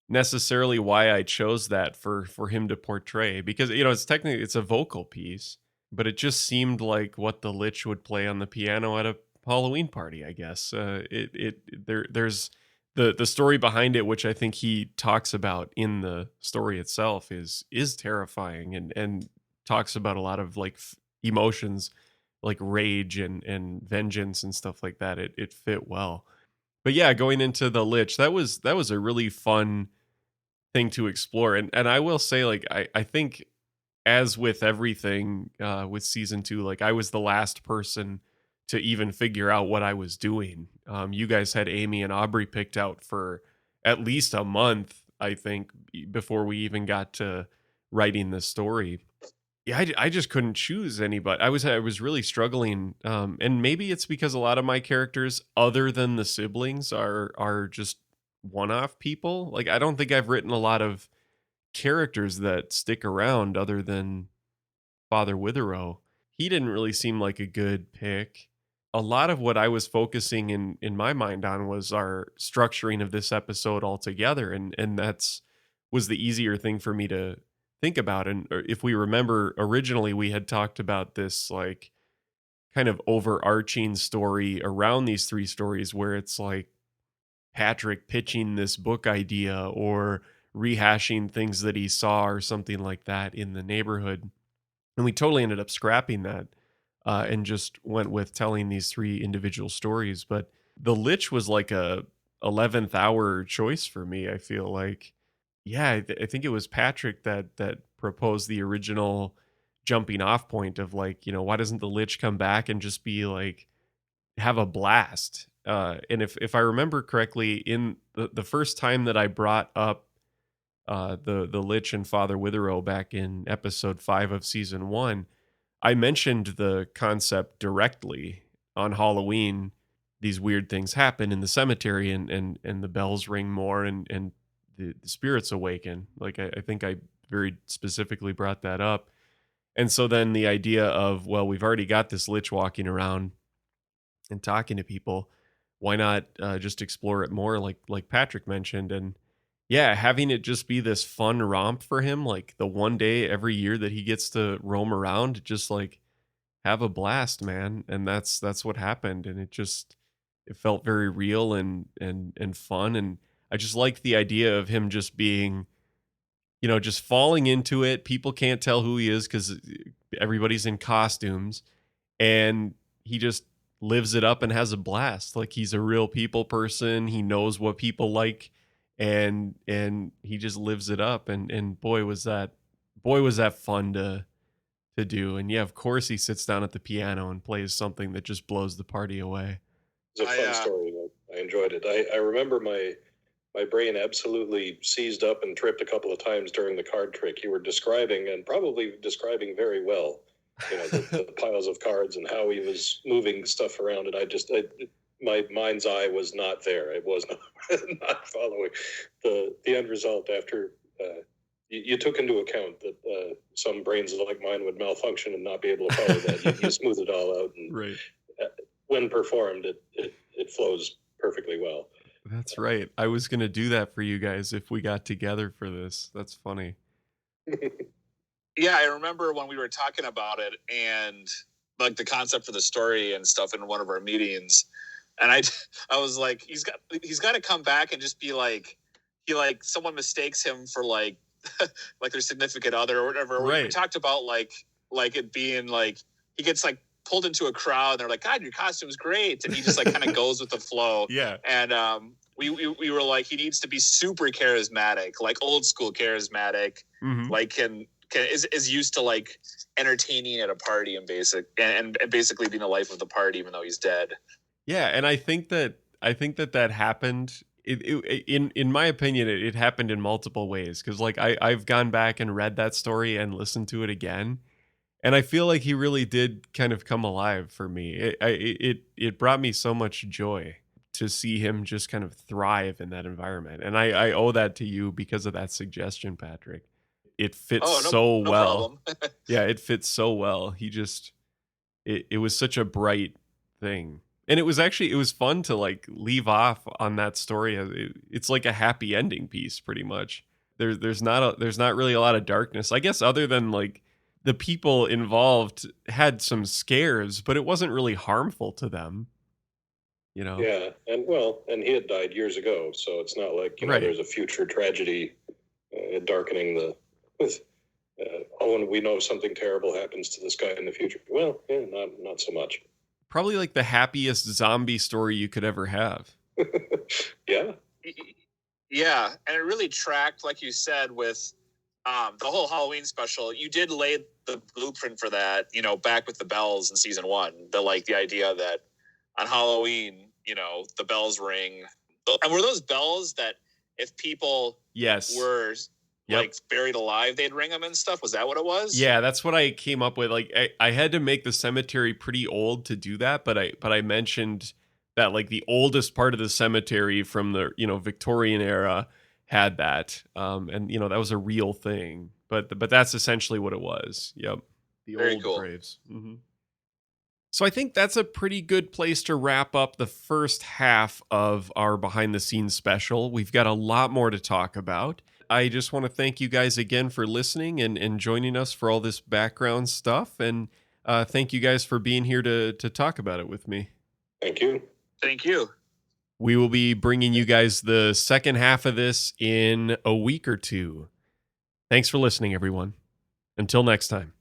necessarily why I chose that for him to portray, because it's a vocal piece, but it just seemed like what the Lich would play on the piano at a Halloween party, I guess. There's the story behind it, which I think he talks about in the story itself, is terrifying and talks about a lot of like emotions, like rage and vengeance and stuff like that. It fit well. But yeah, going into the Lich, that was a really fun thing to explore. And I will say, like, I think, as with everything with season 2, like, I was the last person to even figure out what I was doing. You guys had Amy and Aubrey picked out for at least a month, I think, before we even got to writing the story. Yeah, I just couldn't choose anybody. I was really struggling, and maybe it's because a lot of my characters, other than the siblings, are just one-off people. Like, I don't think I've written a lot of characters that stick around other than Father Witherow. He didn't really seem like a good pick. A lot of what I was focusing in my mind on was our structuring of this episode altogether, and that's was the easier thing for me to think about. And if we remember, originally we had talked about this like kind of overarching story around these 3 stories, where it's like Patrick pitching this book idea or rehashing things that he saw or something like that in the neighborhood. And we totally ended up scrapping that and just went with telling these 3 individual stories. But the Lich was like a 11th hour choice for me. I feel like, yeah, I think it was Patrick that proposed the original jumping off point of, like, why doesn't the Lich come back and just be like, have a blast and if I remember correctly, in the first time that I brought up the Lich and Father Witherow back in episode 5 of season 1, I mentioned the concept directly on Halloween. These weird things happen in the cemetery, and the bells ring more, and the spirits awaken. Like I think I very specifically brought that up. And so then the idea of, well, we've already got this Lich walking around and talking to people. Why not just explore it more, like Patrick mentioned? And yeah, having it just be this fun romp for him, like the one day every year that he gets to roam around, just like have a blast, man. And that's what happened. And it felt very real and fun. And I just liked the idea of him just being, just falling into it. People can't tell who he is because everybody's in costumes, and he just lives it up and has a blast. Like he's a real people person. He knows what people like, and he just lives it up. And boy was that fun to do. And yeah, of course he sits down at the piano and plays something that just blows the party away. It's a fun story. I enjoyed it. I remember my brain absolutely seized up and tripped a couple of times during the card trick you were describing, and probably describing very well. The piles of cards and how he was moving stuff around. And my mind's eye was not there. It was not following the end result after you took into account that some brains like mine would malfunction and not be able to follow that. You smooth it all out, and right. When performed, it flows perfectly well. That's right. I was going to do that for you guys if we got together for this. That's funny. Yeah, I remember when we were talking about it and like the concept for the story and stuff in one of our meetings, and I was like, he's got to come back and just be like, someone mistakes him for like their significant other or whatever. Right. We talked about like it being like he gets like pulled into a crowd and they're like, God, your costume's great, and he just like kind of goes with the flow. Yeah. And we were like, he needs to be super charismatic, like old school charismatic, like is used to like entertaining at a party and basically being the life of the party even though he's dead. Yeah, and I think that happened. In my opinion, it happened in multiple ways, because like I've gone back and read that story and listened to it again, and I feel like he really did kind of come alive for me. It brought me so much joy to see him just kind of thrive in that environment, and I owe that to you because of that suggestion, Patrick. It fits so well. Yeah, it fits so well. He just it was such a bright thing. And it was fun to like leave off on that story. It's like a happy ending piece, pretty much. There's not really a lot of darkness, I guess, other than like the people involved had some scares, but it wasn't really harmful to them. Yeah, and he had died years ago, so it's not like right. There's a future tragedy darkening the. We know something terrible happens to this guy in the future. Well, yeah, not so much. Probably like the happiest zombie story you could ever have. Yeah. Yeah, and it really tracked, like you said, with the whole Halloween special. You did lay the blueprint for that, back with the bells in season 1. The idea that on Halloween, the bells ring. And were those bells that if people were like buried alive, they'd ring them and stuff? Was that what it was? Yeah, that's what I came up with. Like I had to make the cemetery pretty old to do that, but I mentioned that like the oldest part of the cemetery from the Victorian era had that, and that was a real thing. But that's essentially what it was. Yep, the Very old cool. graves. Mm-hmm. So I think that's a pretty good place to wrap up the first half of our behind the scenes special. We've got a lot more to talk about. I just want to thank you guys again for listening and joining us for all this background stuff. And thank you guys for being here to talk about it with me. Thank you. Thank you. We will be bringing you guys the second half of this in a week or two. Thanks for listening, everyone. Until next time.